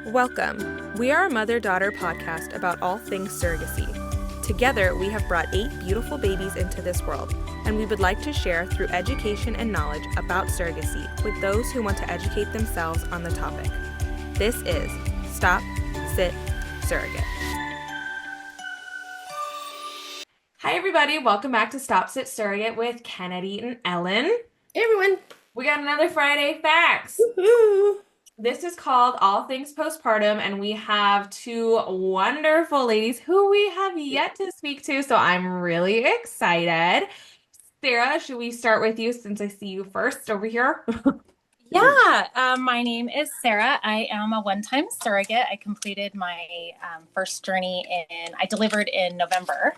Welcome. We are a mother-daughter podcast about all things surrogacy. Together, we have brought 8 beautiful babies into this world, and we would like to share through education and knowledge about surrogacy with those who want to educate themselves on the topic. This is Stop.Sit.Surrogate. Hi, everybody. Welcome back to Stop.Sit.Surrogate with Kennedy and Ellen. Hey, everyone. We got another Friday Facts. Woo-hoo. This is called All Things Postpartum, and we have 2 wonderful ladies who we have yet to speak to, so I'm really excited. Sarah, should we start with you since I see you first over here? Yeah, my name is Sarah. I am a one-time surrogate. I completed my first journey I delivered in November,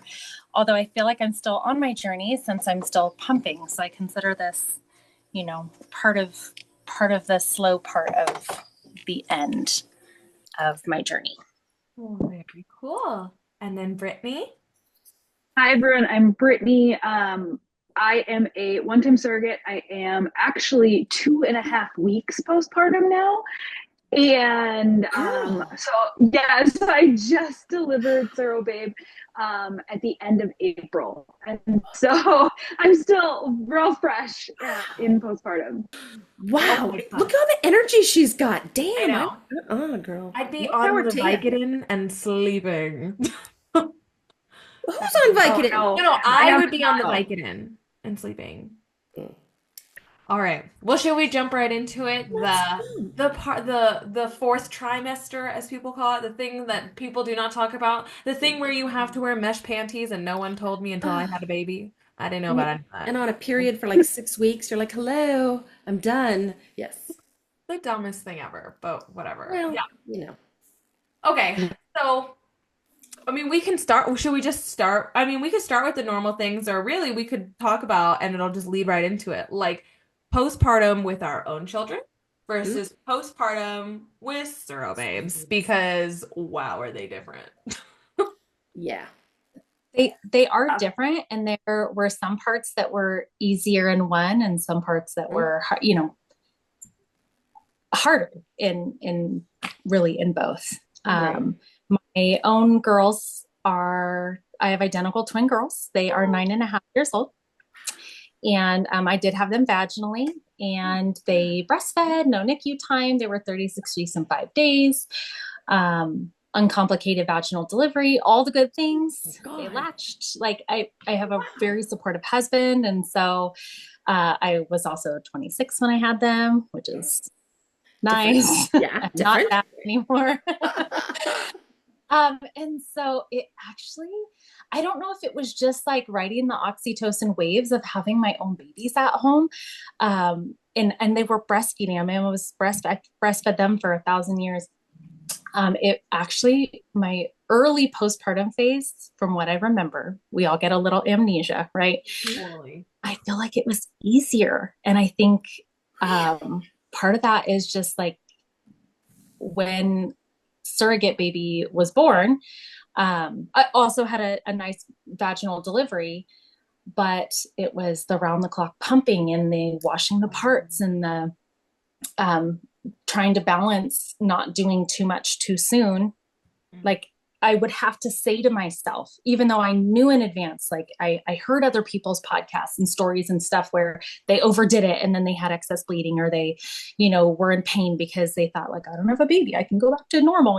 although I feel like I'm still on my journey since I'm still pumping. So I consider this, part of the slow part of the end of my journey. Oh, very cool. And then Brittany. Hi, everyone. I'm Brittany. I am a one-time surrogate. I am actually 2.5 weeks postpartum now. And so I just delivered Surro Babe at the end of April. And so I'm still real fresh in postpartum. Wow. Look at all the energy she's got. Damn. I know. Girl. I'd be on the Vicodin and sleeping. Who's on Vicodin? No, I would be on the Vicodin and sleeping. All right. Well, should we jump right into it? The 4th trimester, as people call it, the thing that people do not talk about, the thing where you have to wear mesh panties, and no one told me until I had a baby. I didn't know about any of that. And on a period for like 6 weeks, you're like, hello, I'm done. Yes. The dumbest thing ever, but whatever. Well, yeah. Okay. So, we can start. Should we just start? We could start with the normal things, or really we could talk about, and it'll just lead right into it. Like postpartum with our own children versus postpartum with Surro babes, because wow, are they different? Yeah. They are different, and there were some parts that were easier in one and some parts that were, harder in both. Right. My own girls I have identical twin girls. They are 9.5 years old. And I did have them vaginally, and they breastfed, no NICU time. They were 36 weeks and 5 days. Uncomplicated vaginal delivery, all the good things. They latched. Like I have a very supportive husband. And so I was also 26 when I had them, which is nice. Yeah. Not that anymore. And so it actually, I don't know if it was just like riding the oxytocin waves of having my own babies at home. And they were breastfeeding. I breastfed them for 1,000 years. It actually, my early postpartum phase, from what I remember, we all get a little amnesia, right? Totally. I feel like it was easier. And I think, part of that is just like when surrogate baby was born, I also had a nice vaginal delivery, but it was the round the clock pumping and the washing the parts and the trying to balance not doing too much too soon. Like I would have to say to myself, even though I knew in advance, like I heard other people's podcasts and stories and stuff where they overdid it and then they had excess bleeding, or they, were in pain because they thought like, I don't have a baby, I can go back to normal,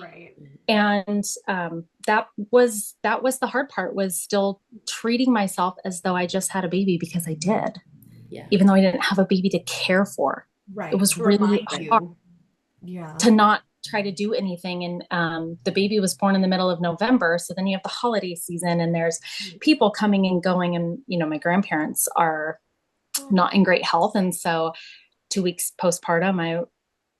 Right. And that was the hard part, was still treating myself as though I just had a baby, because I did, even though I didn't have a baby to care for. Right. It was really hard to not try to do anything. And the baby was born in the middle of November. So then you have the holiday season and there's people coming and going. And, my grandparents are not in great health. And so 2 weeks postpartum, I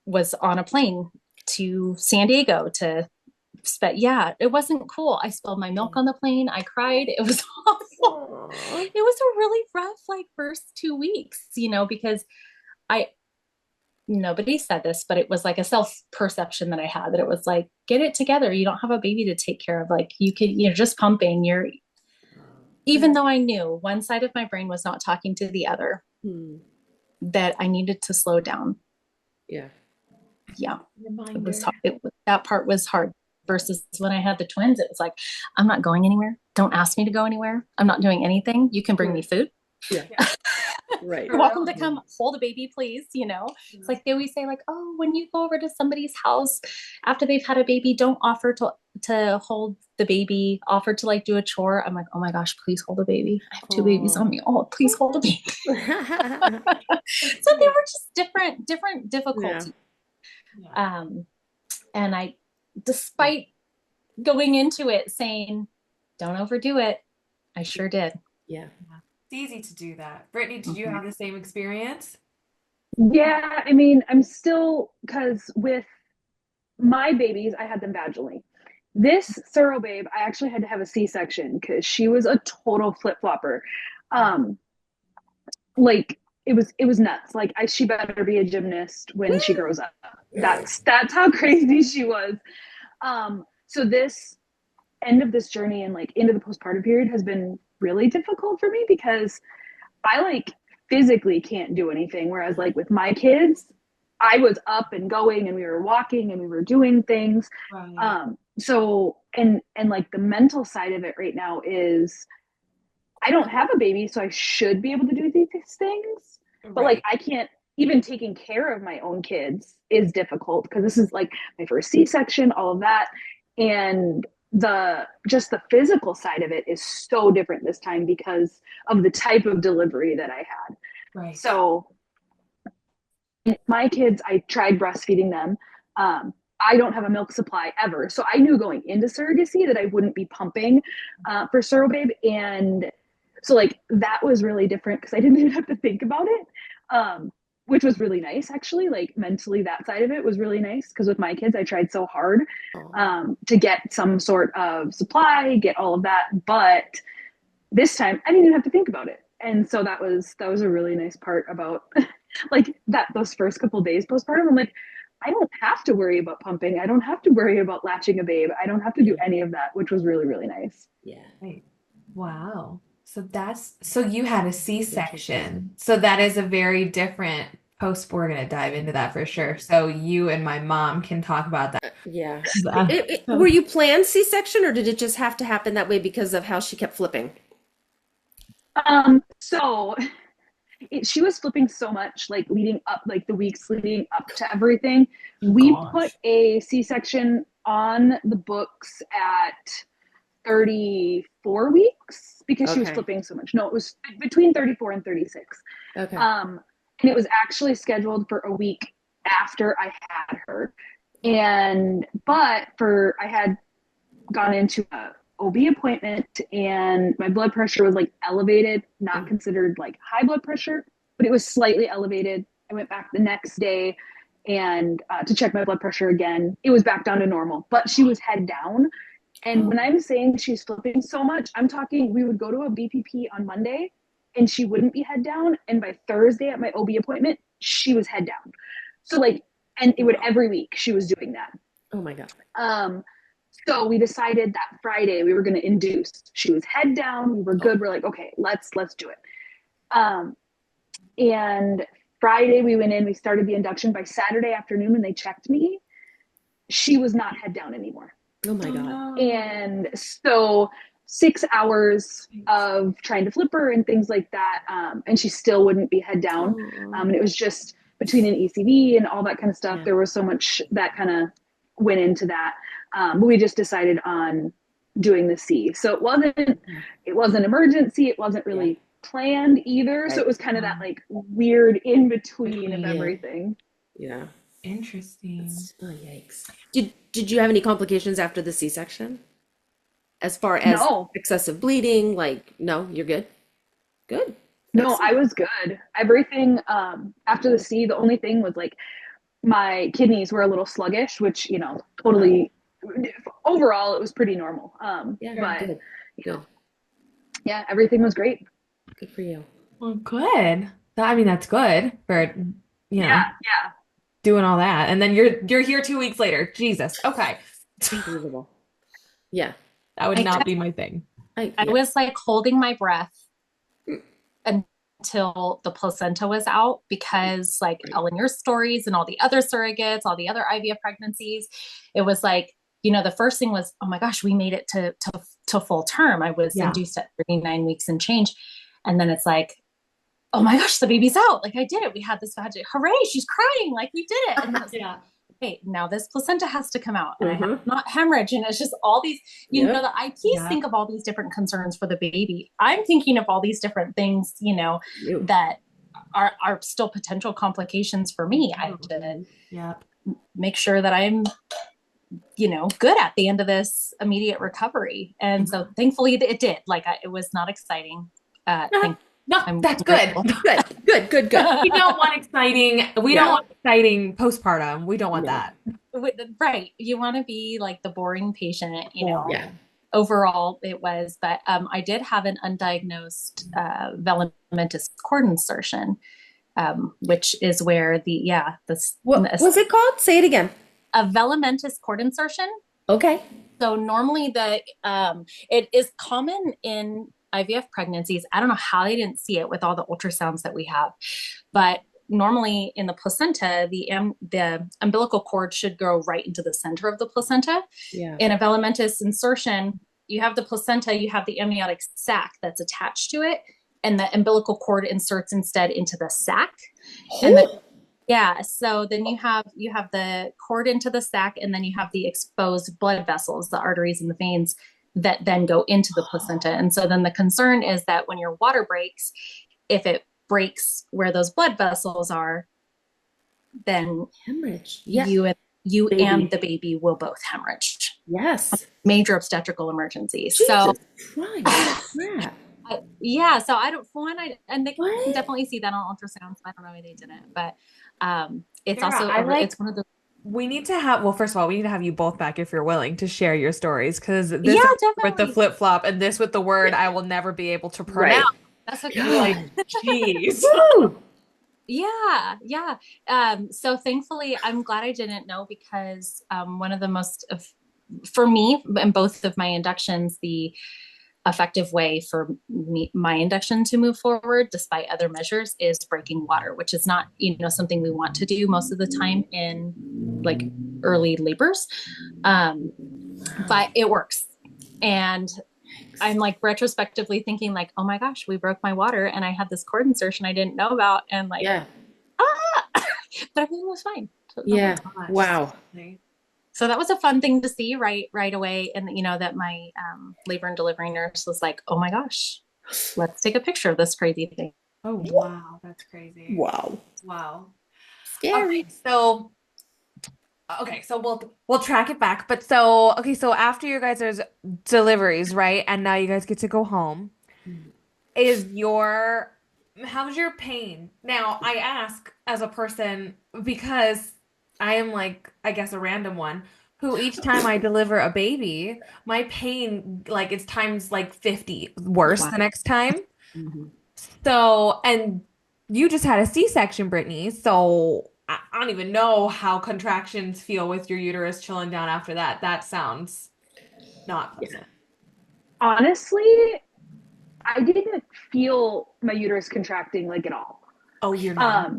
was on a plane to San Diego it wasn't cool. I spilled my milk on the plane. I cried. It was awful. It was a really rough, first 2 weeks, because nobody said this, but it was like a self-perception that I had, that it was like, get it together. You don't have a baby to take care of. Like you're just pumping. Even though I knew one side of my brain was not talking to the other, that I needed to slow down. Yeah. Yeah, it was Reminder. hard. That part was hard versus when I had the twins, it was like, I'm not going anywhere. Don't ask me to go anywhere. I'm not doing anything. You can bring me food. Yeah. Yeah. Right. You're welcome to Yeah. come hold a baby, please. It's like they always say, like, oh, when you go over to somebody's house after they've had a baby, don't offer to hold the baby, offer to like do a chore. I'm like, oh my gosh, please hold a baby. I have two babies on me. Oh, please hold a baby. So they were just different Yeah. difficulties. Yeah. And I, despite going into it saying, don't overdo it, I sure did. Yeah. It's easy to do that. Brittany, did you Mhm. have the same experience? Yeah, I mean, I'm still, because with my babies, I had them vaginally. This Surro babe, I actually had to have a C-section because she was a total flip-flopper. Um, like it was nuts. Like she better be a gymnast when she grows up. That's how crazy she was. So this end of this journey and like into the postpartum period has been really difficult for me because I like physically can't do anything. Whereas like with my kids, I was up and going and we were walking and we were doing things. Right. So and like the mental side of it right now is I don't have a baby, so I should be able to do these things. But like Right. I can't even taking care of my own kids is difficult because this is like my first C-section, all of that. And the just the physical side of it is so different this time because of the type of delivery that I had. Right. So my kids, I tried breastfeeding them. I don't have a milk supply ever. So I knew going into surrogacy that I wouldn't be pumping for Surrobabe. And so, like, that was really different because I didn't even have to think about it, which was really nice, actually. Like, mentally, that side of it was really nice because with my kids, I tried so hard Oh. to get some sort of supply, get all of that. But this time, I didn't even have to think about it. And so that was a really nice part about like that those first couple of days postpartum. I'm like, I don't have to worry about pumping. I don't have to worry about latching a babe. I don't have to do Yeah. any of that, which was really, really nice. Yeah. Right. Wow. So you had a Interesting. C-section. So that is a very different post. We're gonna dive into that for sure. So you and my mom can talk about that. Yeah. Were So you planned C-section or did it just have to happen that way because of how she kept flipping? So she was flipping so much, like leading up, like the weeks leading up to everything. oh We put gosh. a C-section on the books at 34 weeks because she was Okay. flipping so much. No, it was between 34 and 36. Okay. And it was actually scheduled for a week after I had her. But I had gone into a OB appointment and my blood pressure was like elevated, not Mm. considered like high blood pressure, but it was slightly elevated. I went back the next day and to check my blood pressure again. It was back down to normal, but she was head down. And when I'm saying she's flipping so much, I'm talking we would go to a BPP on Monday and she wouldn't be head down. And by Thursday at my OB appointment, she was head down. So like, and it would Wow. every week she was doing that. Oh my God. Um, so we decided that Friday we were going to induce. She was head down. We were Oh. good. We're like, okay, let's do it. Um, and Friday we went in. We started the induction. By Saturday afternoon, when they checked me, she was not head down anymore. Oh my Oh God. no. And so 6 hours of trying to flip her and things like that, and she still wouldn't be head down. Oh. And it was just between an ECV and all that kind of stuff. Yeah. There was so much that kind of went into that. But we just decided on doing the C. So it wasn't emergency. It wasn't Yeah. really planned either. So Right. it was kind of that like weird in between of Yeah. everything. Yeah. Interesting. Oh, yikes. Did you have any complications after the C-section? As far as No, excessive bleeding, like, no, you're good. Good. no, I Excellent. was good. Everything after the C, the only thing was like my kidneys were a little sluggish, which, Uh, totally overall it was pretty normal. yeah, Sure. But good. you know, Good. yeah, everything was great. Good for you. Well, good. I mean, that's good for, you know, Yeah, yeah. doing all that. And then you're here 2 weeks later. Jesus. Okay. Unbelievable. Yeah. That would I, not be my thing. I Yeah. was like holding my breath until the placenta was out because like Ellen, your stories and all the other surrogates, all the other IVF pregnancies, it was like, the first thing was, oh my gosh, we made it to full term. I was Yeah. induced at 39 weeks and change. And then it's like, oh my gosh, the baby's out. Like I did it. We had this magic, hooray, she's crying. Like we did it. And then it's Yeah. okay, now this placenta has to come out and I have Mm-hmm. not hemorrhage. And it's just all these, Yep. the IPs Yeah. think of all these different concerns for the baby. I'm thinking of all these different things, Yep. that are still potential complications for me. I have to Yep. make sure that I'm, good at the end of this immediate recovery. And so thankfully it did. Like it was not exciting. No, I'm that's good. grateful. Good. We don't want exciting. We don't Yeah. want exciting postpartum. We don't want No. that. Right. You want to be like the boring patient, Yeah. Overall it was, but I did have an undiagnosed velamentous cord insertion, which is where What was it called? Say it again. a velamentous cord insertion. Okay. So normally it is common in IVF pregnancies. I don't know how they didn't see it with all the ultrasounds that we have, but normally in the placenta, the umbilical cord should go right into the center of the placenta. Yeah. In a velamentous insertion, you have the placenta, you have the amniotic sac that's attached to it, and the umbilical cord inserts instead into the sac. And so then you have the cord into the sac, and then you have the exposed blood vessels, the arteries and the veins that then go into the placenta. And so then the concern is that when your water breaks, if it breaks where those blood vessels are, then Hemorrhage. Yeah. you Baby. and the baby will both hemorrhage. Yes. Major obstetrical emergency. Jesus So Christ. Crap. so I don't and they What? can definitely see that on ultrasounds. I don't know why they didn't, but it's Sarah, also it's one of the We need to have, well, first of all, we need to have you both back if you're willing to share your stories because this Yeah, with the definitely. flip flop and this with the word I will never be able to pronounce. Right. That's okay. God. Jeez. Woo. Yeah. So thankfully, I'm glad I didn't know because one of the for me, in both of my inductions, the effective way for my induction to move forward, despite other measures, is breaking water, which is not, something we want to do most of the time in like early labors. But it works. And I'm like retrospectively thinking like, oh my gosh, we broke my water and I had this cord insertion I didn't know about. And like, Yeah. but everything was fine. So, Yeah. Gosh. Wow. So that was a fun thing to see right away. And that my labor and delivery nurse was like, oh my gosh, let's take a picture of this crazy thing. Oh, wow. That's crazy. Wow. Wow. Scary. Okay, so we'll track it back. But so after your guys' deliveries, right? And now you guys get to go home. How's your pain? Now, I ask as a person because I am like, I guess a random one who each time I deliver a baby, my pain like it's times like 50 worse the next time. Mm-hmm. So, and you just had a C-section, Brittany. So I don't even know how contractions feel with your uterus chilling down after that. That sounds not pleasant. Honestly, I didn't feel my uterus contracting like at all. Oh, you're not.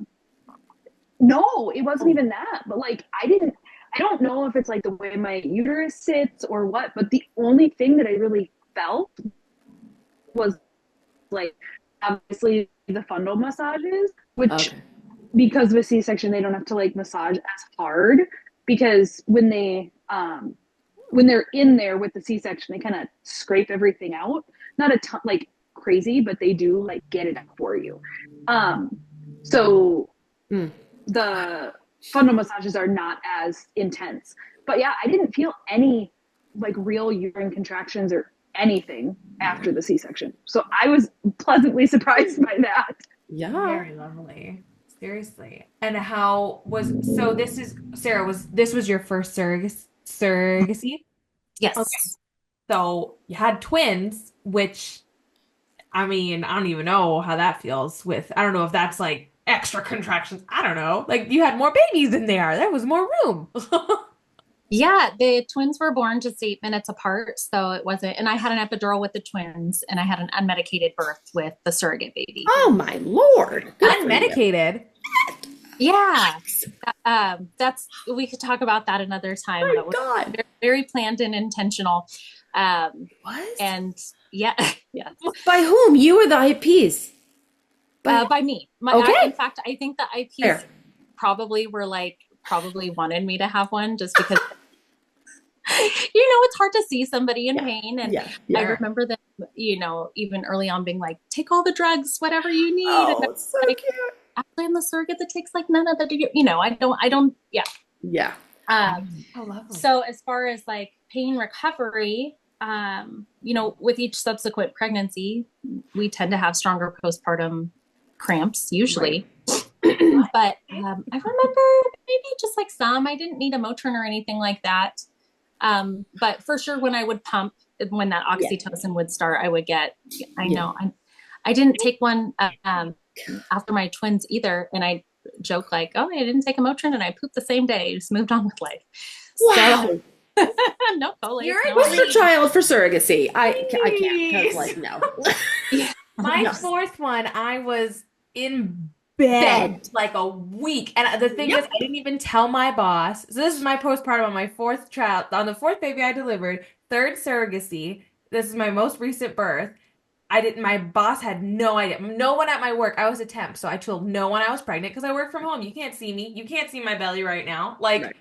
No, it wasn't even that. But like I don't know if it's like the way my uterus sits or what, but the only thing that I really felt was like obviously the fundal massages, which because of a C-section, they don't have to like massage as hard because when they're in there with the C-section, they kind of scrape everything out. Not a ton like crazy, but they do like get it out for you. So the fundal massages are not as intense. But yeah, I didn't feel any like real uterine contractions or anything after the C-section. So I was pleasantly surprised by that. Yeah. Very lovely. Seriously. And this was your first surrogacy? Yes. Okay. So you had twins, which I mean, I don't even know how that feels I don't know if that's like extra contractions. I don't know. Like you had more babies in there. There was more room. Yeah, the twins were born just 8 minutes apart, so it wasn't. And I had an epidural with the twins, and I had an unmedicated birth with the surrogate baby. Oh my Lord. Good for you. Unmedicated. Yeah, that's we could talk about that another time. Oh That my was God. very, very planned and intentional. What? And yeah, yeah, By whom? You or the IPs? by me. Okay. In fact, I think the IPs Fair. probably wanted me to have one just because it's hard to see somebody in pain. And Yeah. I Yeah. remember them, even early on being like, take all the drugs, whatever you need. And Oh, I was it's so like, cute. actually, I'm the surrogate that takes like none of the, I don't, yeah. Yeah. Oh, lovely. So as far as like pain recovery, with each subsequent pregnancy, we tend to have stronger postpartum cramps usually. But I remember maybe just like I didn't need a Motrin or anything like that. But for sure, when I would pump, when that oxytocin would start, I would get, I didn't take one after my twins either. And I joke like, oh, I didn't take a Motrin and I pooped the same day, just moved on with life. Wow. So, no colic. You're no Poster child for surrogacy. I can't, because like, no. My No. fourth one, I was in bed like a week. And the thing is, I didn't even tell my boss. So this is my postpartum on my fourth child, on the fourth baby I delivered, third surrogacy. This is my most recent birth. My boss had no idea. No one at my work. I was a temp, so I told no one I was pregnant because I work from home. You can't see me. You can't see my belly right now. Like,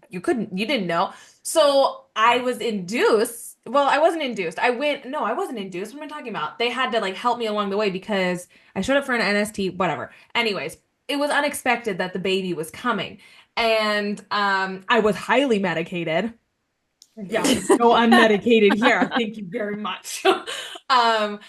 you didn't know. So I was induced. Well, I wasn't induced. No, I wasn't induced. What am I talking about? They had to like help me along the way because I showed up for an NST, whatever. Anyways, it was unexpected that the baby was coming. And I was highly medicated. Yeah, so unmedicated here. Thank you very much. And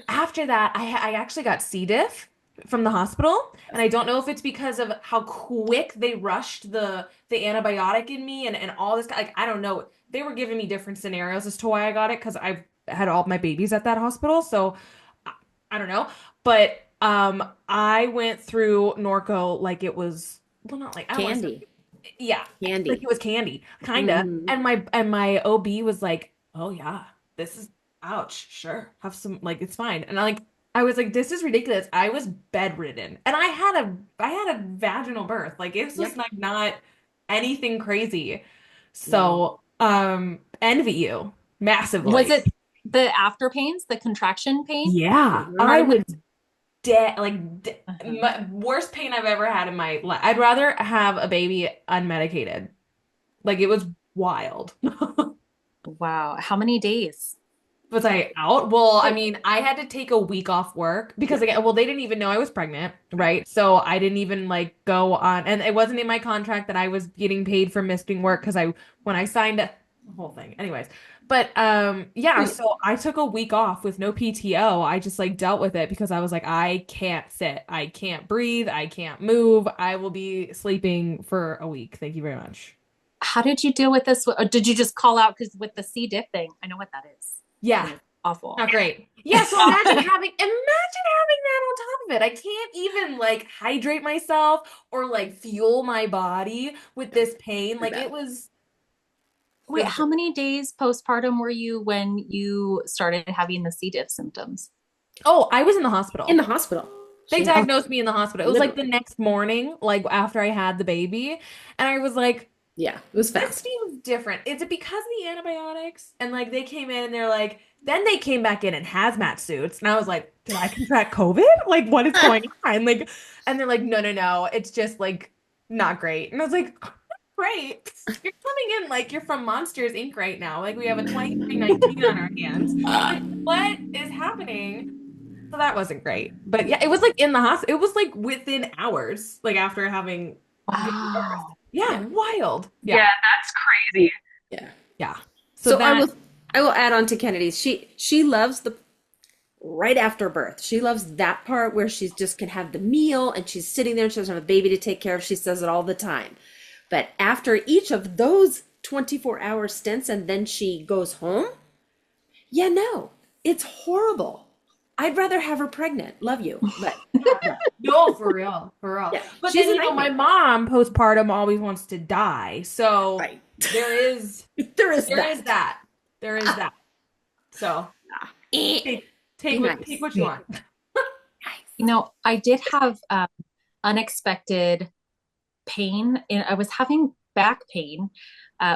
after that, I actually got C. diff from the hospital, and I don't know if it's because of how quick they rushed the antibiotic in me and all this. Like, I don't know. They were giving me different scenarios as to why I got it because I've had all my babies at that hospital, so I don't know. But I went through Norco like it was, well, not like I don't wanna say- Candy. yeah, Candy. like it was candy, kind of. And my OB was like, "Oh yeah, this is ouch. Sure, have some, like it's fine." And I was like, "This is ridiculous." I was bedridden, and I had a vaginal birth. Like it was just like not anything crazy. So envy you massively. Was it the after pains, the contraction pain? Yeah, I was dead, worst pain I've ever had in my life. I'd rather have a baby unmedicated. Like it was wild. Wow. How many days? Was I out? Well, I mean, I had to take a week off work because again, well, they didn't even know I was pregnant, right? So I didn't even like go on, and it wasn't in my contract that I was getting paid for missing work because when I signed the whole thing. Anyways, but yeah, so I took a week off with no PTO. I just like dealt with it because I was like, I can't sit, I can't breathe, I can't move. I will be sleeping for a week. Thank you very much. How did you deal with this? Or did you just call out because with the C. diff thing? I know what that is. Yeah. Awful. Not great. Yeah, so imagine having that on top of it. I can't even like hydrate myself or like fuel my body with this pain. Like it was. Wait, how many days postpartum were you when you started having the C. diff symptoms? Oh, I was in the hospital. In the hospital. They diagnosed me in the hospital. It was like the next morning, like after I had the baby. And I was like, yeah, it was this fast. seems different. Is it because of the antibiotics? And like they came in and they're like, then they came back in hazmat suits. And I was like, did I contract COVID? Like, what is going on? Like, and they're like, no. It's just like not great. And I was like, great. You're coming in like you're from Monsters Inc. right now. Like we have a 2319 on our hands. Like, what is happening? So that wasn't great. But yeah, it was like in the hospital. It was like within hours, like after having Wow. yeah, wild. Yeah, that's crazy. Yeah. So I will add on to Kennedy's. She loves the right after birth. She loves that part where she just can have the meal and she's sitting there and she doesn't have a baby to take care of. She says it all the time. But after each of those 24-hour stints and then she goes home, yeah, no, it's horrible. I'd rather have her pregnant. Love you, but no. No, for real, for real. Yeah, But she's then, a my nightmare. mom postpartum always wants to die. So Right. there is There is there is that. that. There is that. So Eh, take be take nice. what you want. I did have unexpected pain. And I was having back pain,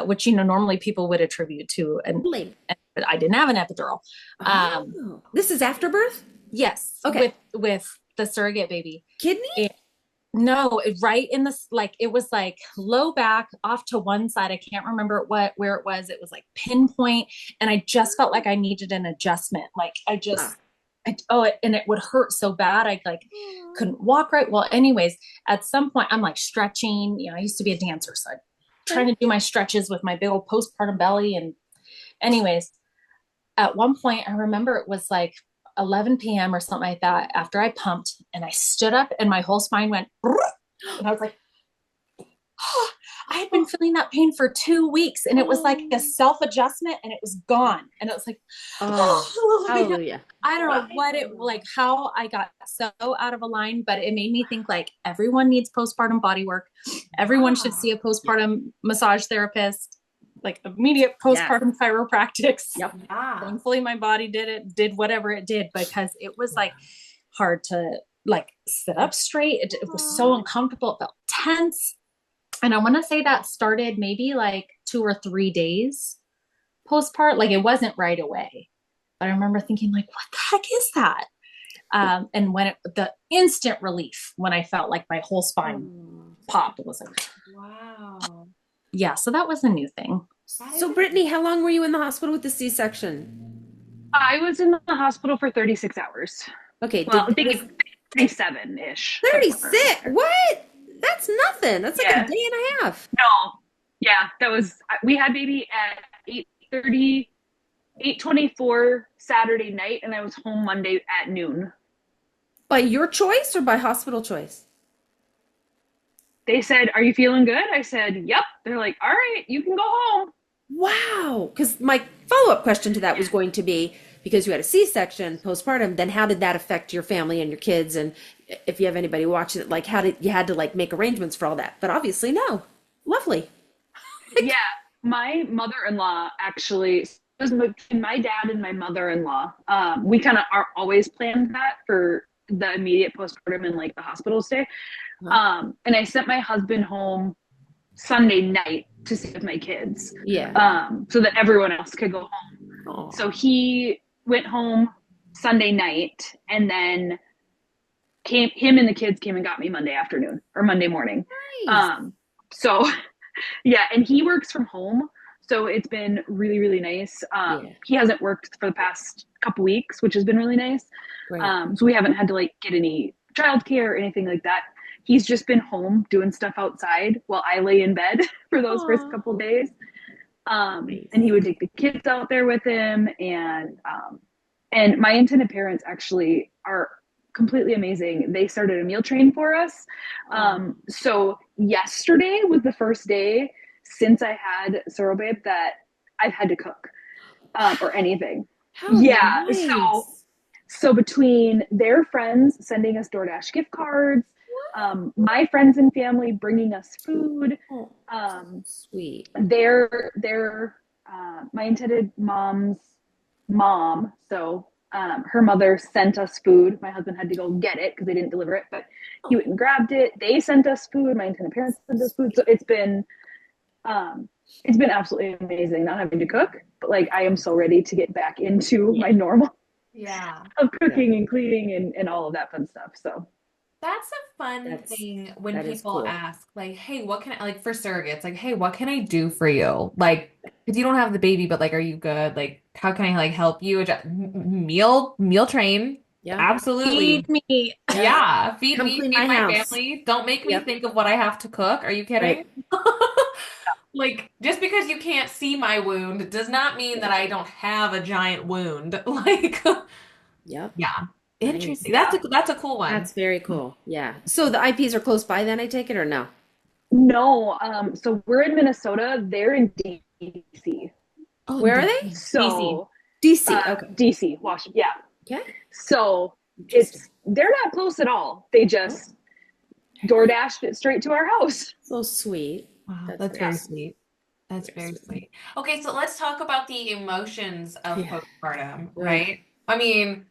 which normally people would attribute to, Lame. and I didn't have an epidural. Um, Oh, this is after birth? yes, Okay. with the surrogate baby. Kidney? No, right in this, like, it was like low back off to one side. I can't remember where it was. It was like pinpoint, and I just felt like I needed an adjustment. Like Ah. and it would hurt so bad. I like couldn't walk right. Well, anyways, at some point I'm like stretching. I used to be a dancer, so I'm trying to do my stretches with my big old postpartum belly. And anyways, at one point I remember it was like 11 p.m. or something like that after I pumped, and I stood up and my whole spine went, and I was like, oh, I had been feeling that pain for 2 weeks, and it was like a self adjustment, and it was gone. And it was like, Oh, oh, hallelujah. I don't know like how I got so out of a line, but it made me think like everyone needs postpartum body work. Everyone should see a postpartum massage therapist, like immediate Yes. postpartum chiropractics. Yep. Yeah. Thankfully, my body did whatever it did, because it was like hard to like sit up straight. It was so uncomfortable. It felt tense. And I want to say that started maybe like 2 or 3 days postpart. Like it wasn't right away. But I remember thinking like, what the heck is that? And when the instant relief when I felt like my whole spine popped, it was like, Wow. yeah. So that was a new thing. So, Brittany, how long were you in the hospital with the C-section? I was in the hospital for 36 hours. Okay, Well, I think it's 37-ish. 36? What? That's nothing. That's like a Yeah. day and a half. No. Yeah, we had baby at 8:30, 8:24 Saturday night, and I was home Monday at noon. By your choice or by hospital choice? They said, "Are you feeling good?" I said, "Yep." They're like, "All right, you can go home." Wow. Because my follow-up question to that was going to be, because you had a C-section postpartum, then how did that affect your family and your kids? And if you have anybody watching it, like how did you had to like make arrangements for all that? But obviously no. Lovely. Yeah, my mother-in-law actually, it was between my dad and my mother-in-law. We kind of are always planned that for the immediate postpartum and like the hospital stay. And I sent my husband home Sunday night to stay with my kids. Yeah. So that everyone else could go home. Aw. So he went home Sunday night, and then him and the kids came and got me Monday afternoon or Monday morning. Nice. So yeah, and he works from home, so it's been really, really nice. Yeah. He hasn't worked for the past couple weeks, which has been really nice. Right. So we haven't had to like get any childcare or anything like that. He's just been home doing stuff outside while I lay in bed for those first Aw. couple days. And he would take the kids out there with him, and my intended parents actually are completely amazing. They started a meal train for us. So yesterday was the first day since I had Surrogacy that I've had to cook or anything. How Yeah. nice. So between their friends sending us DoorDash gift cards, my friends and family bringing us food, Oh, sweet. my intended mom's mom, so her mother sent us food. My husband had to go get it because they didn't deliver it, but he went and grabbed it. They sent us food. My intended parents sent us food. So it's been absolutely amazing not having to cook, but like I am so ready to get back into my normal Yeah. of cooking and cleaning and all of that fun stuff. So That's a fun That's thing when that is people cool. ask, like, hey, what can I, like, for surrogates, like, hey, what can I do for you? Like, because you don't have the baby, but like, are you good? Like, how can I like help you? Meal train. Yeah. Absolutely. Feed me. Yeah. Feed Come me, clean feed my my house. family. Don't make me Yep. think of what I have to cook. Are you kidding? Right. Like, just because you can't see my wound does not mean that I don't have a giant wound. Like, Yep. yeah. Nice. Interesting. That's a cool one. That's very cool. Yeah. So the IPs are close by then, I take it, or no? no, so we're in Minnesota. They're in DC. Oh, Where are they? So DC. DC, Washington. Yeah. Okay. So Interesting. they're not close at all. They Oh, just door dashed it straight to our house. so sweet. Wow, That's that's very very Yeah. sweet. sweet. That's Very very sweet. sweet. Okay, so let's talk about the emotions of Yeah. postpartum, Ugh. right? I mean,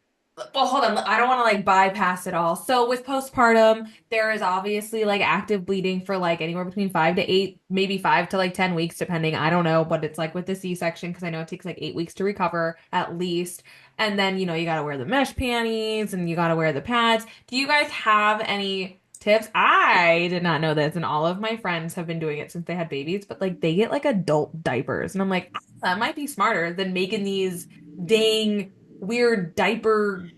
well, hold on. I don't want to like bypass it all. So with postpartum, there is obviously like active bleeding for like anywhere between 5 to 8, maybe 5 to like 10 weeks, depending. I don't know, but it's like with the C-section because I know it takes like 8 weeks to recover at least. And then, you gotta wear the mesh panties and you gotta wear the pads. Do you guys have any tips? I did not know this, and all of my friends have been doing it since they had babies, but like they get like adult diapers. And I'm like, that might be smarter than making these dang weird diaper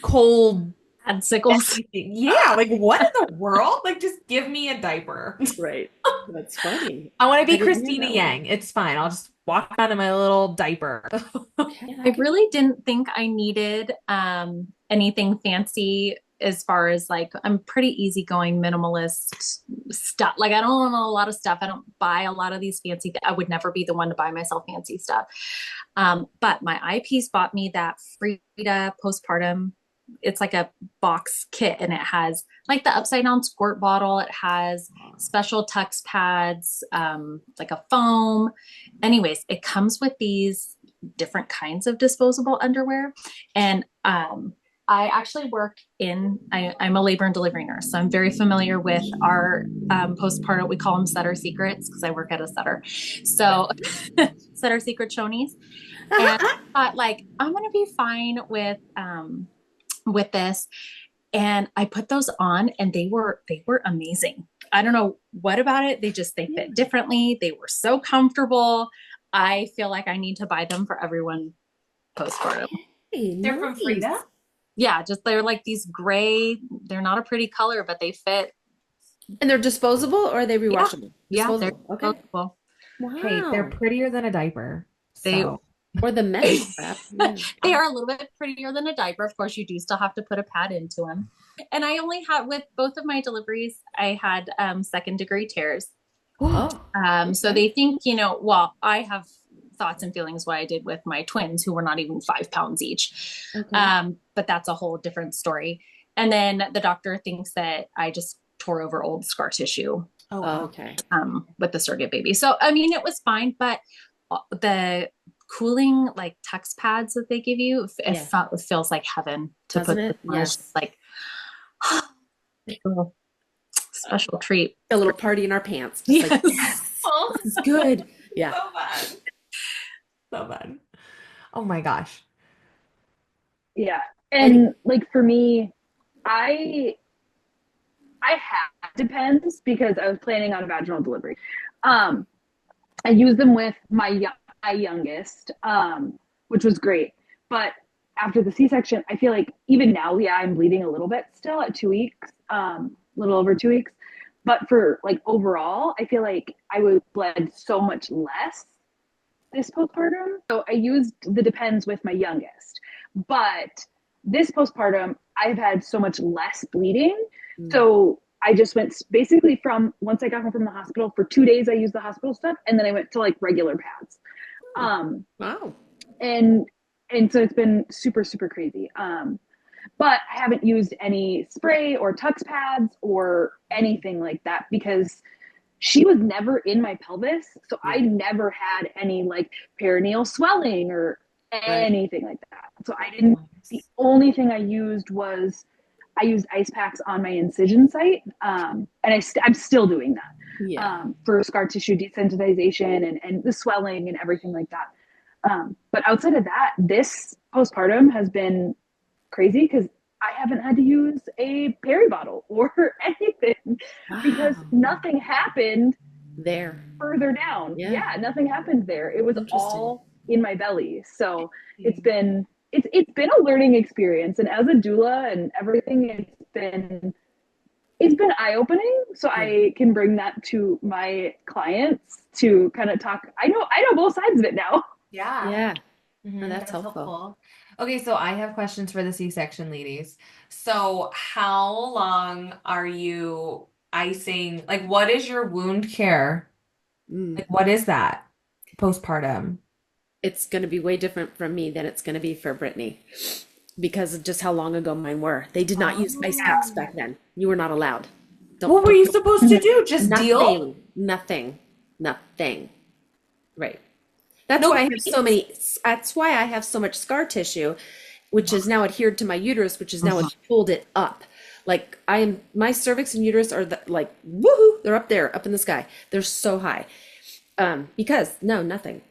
cold Had sickles. messy thing. Yeah, like what in the world? Like just give me a diaper. Right. That's funny. I want to I be didn't hear Christina that one. Yang. It's fine. I'll just walk around in my little diaper. Yeah, I really didn't think I needed anything fancy as far as like I'm pretty easygoing minimalist stuff. Like I don't want a lot of stuff. I don't buy a lot of these fancy I would never be the one to buy myself fancy stuff. But my IPs bought me that Frida postpartum. It's like a box kit and it has like the upside down squirt bottle. It has special tux pads, like a foam. Anyways, it comes with these different kinds of disposable underwear. And I actually work I'm a labor and delivery nurse. So I'm very familiar with our postpartum, we call them setter secrets because I work at a setter. So setter secret chonies. And I thought like, I'm going to be fine with this. And I put those on and they were amazing. I don't know what about it. They fit differently. They were so comfortable. I feel like I need to buy them for everyone postpartum. Hey, They're from Frida? nice. Yeah, just they're like these gray, they're not a pretty color, but they fit. And they're disposable or are they Yeah, rewashable? yeah, they're Disposable. Okay. disposable. Hey, they're Wow. prettier than a diaper. They So, Or the mesh strap. Yeah. they are a little bit prettier than a diaper. Of course, you do still have to put a pad into them. And I only had with both of my deliveries, I had second degree tears. Oh, So okay. they think, well, I have thoughts and feelings what I did with my twins who were not even 5 pounds each. Okay. But that's a whole different story. And then the doctor thinks that I just tore over old scar tissue oh Oh, wow. okay. with the surrogate baby. So, I mean, it was fine, but the cooling like tux pads that they give you, Yeah. it feels like heaven to Doesn't put it? this on. It's Yes. just like a little special treat. A little party in our pants. Just like, Yes. yes, Oh, this is good. Yeah. so fun. So fun. Oh my gosh. Yeah. And And like for me, I I had depends because I was planning on a vaginal delivery. Um, I used them with my youngest, which was great. But after the C-section, I feel like even now, yeah, I'm bleeding a little bit still at 2 weeks, a little over 2 weeks. But for like overall, I feel like I was bled so much less this postpartum. So I used the Depends with my youngest. But this postpartum, I've had so much less bleeding. mm, So I just went basically from once I got home from the hospital for 2 days, I used the hospital stuff. And then I went to like regular pads. oh, Um, wow. and, and so it's been super, super crazy. But I haven't used any spray or tux pads or anything like that because she was never in my pelvis. So I Yeah. never had any like perineal swelling or Right. anything like that. So I didn't, the only thing I used ice packs on my incision site. And I'm still doing that Yeah. for scar tissue desensitization and the swelling and everything like that. But outside of that, this postpartum has been crazy because I haven't had to use a peri bottle or anything because Wow. nothing happened There. further down. Yeah. Yeah, nothing happened there. It was Interesting. all in my belly. So it's been a learning experience. And as a doula and everything, it's been eye-opening. So Yeah. I can bring that to my clients to kind of talk. I know both sides of it now. Yeah. Yeah. No, Hmm, that's that's helpful. helpful. Okay, so I have questions for the C-section ladies. So, how long are you icing? Like, what is your wound care? Mm. Like, what is that postpartum? It's going to be way different from me than it's going to be for Brittany. because of just how long ago mine were. They did not use ice Yeah. packs back then. You were not allowed. What were you Don't supposed to do? Just deal? nothing, nothing. Right. That's No why I have so treats? many, that's why I have so much scar tissue, which is now adhered to my uterus, which is now pulled it up. Like my cervix and uterus are like, woohoo, they're up there, up in the sky. They're so high. Because no, nothing.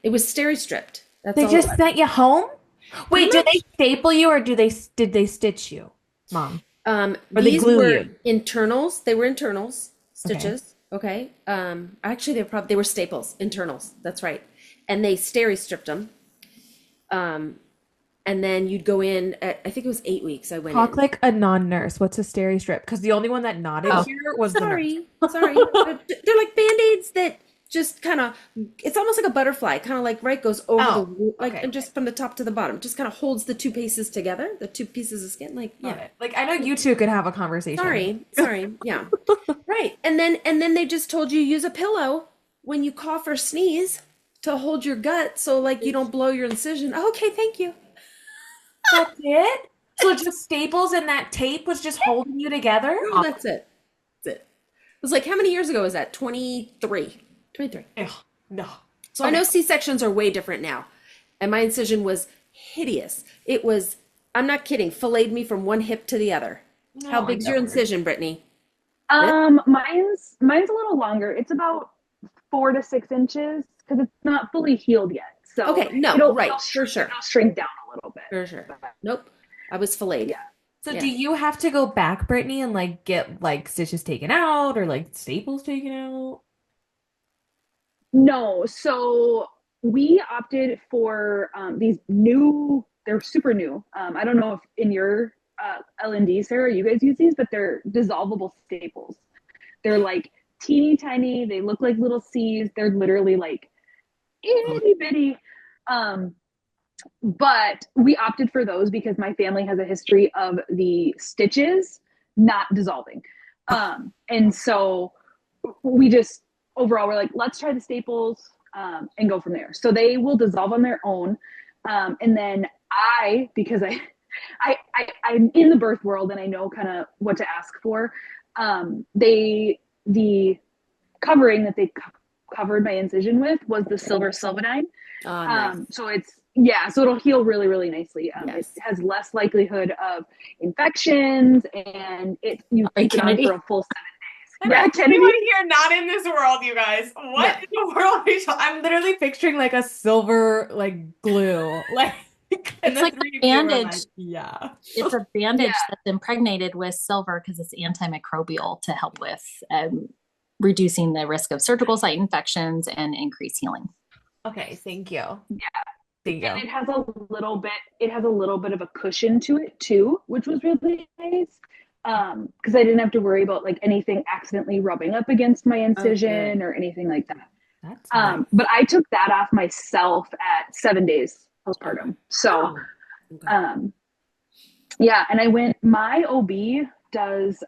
It was steri stripped. That's They all it just was. sent you home? Pretty Wait, did they much. staple you or did they stitch you, Mom? Or they These glue were you? internals. They were internals, Okay. stitches. Okay. Actually, they were staples, internals. That's right. And they steri stripped them. And then you'd go in at, I think it was 8 weeks. I went Talk in. like a non-nurse. What's a steri strip? Because the only one that nodded Oh, here was the nurse. Sorry. They're like band-aids that just kind of, it's almost like a butterfly, kind of like, right, goes over Oh, like, okay. and just from the top to the bottom, just kind of holds the two pieces together, the two pieces of skin, like, Got yeah. it. Like I know you two could have a conversation. Sorry, yeah. Right. And then they just told you use a pillow when you cough or sneeze to hold your gut so like you don't blow your incision. Okay, thank you. That's it? So just staples and that tape was just holding you together? No, that's it. That's it. It was like, how many years ago was that? 23. 23. Ugh, no. So I know C-sections are way different now. And my incision was hideous. It was, I'm not kidding, filleted me from one hip to the other. How No, big's your incision, Brittany? Mine's a little longer. It's about 4 to 6 inches because it's not fully healed yet. So Okay, no, right, for sure. it'll shrink down a little bit. For sure. Nope. I was filleted. Yeah. So Yeah. do you have to go back, Brittany, and like get like stitches taken out or like staples taken out? No, so we opted for these new, they're super new. I don't know if in your L&D, Sarah, you guys use these, but they're dissolvable staples. They're like teeny tiny. They look like little C's. They're literally like itty bitty. Um, but we opted for those because my family has a history of the stitches not dissolving. And so we just overall we're like, let's try the staples and go from there. So they will dissolve on their own. And then because I'm in the birth world and I know kind of what to ask for. The covering that they covered my incision with was the silver sylvanine. Oh, nice. So it'll heal really, really nicely. It Yes. has less likelihood of infections, and you Are you keep it on Kennedy? for a full 7 days. Yeah, Kennedy. Anyone here not in this world, you guys? What in the world are you I'm literally picturing like a silver like glue. Like and It's the like three a of you are bandage. like, yeah. It's a bandage Yeah. that's impregnated with silver because it's antimicrobial to help with reducing the risk of surgical site infections and increase healing. Okay, thank you. Yeah. Thank And you. it has a little bit of a cushion to it too, which was really nice. Because I didn't have to worry about like anything accidentally rubbing up against my incision or anything like that. That's nice. But I took that off myself at 7 days postpartum. So, Okay. yeah, and my OB does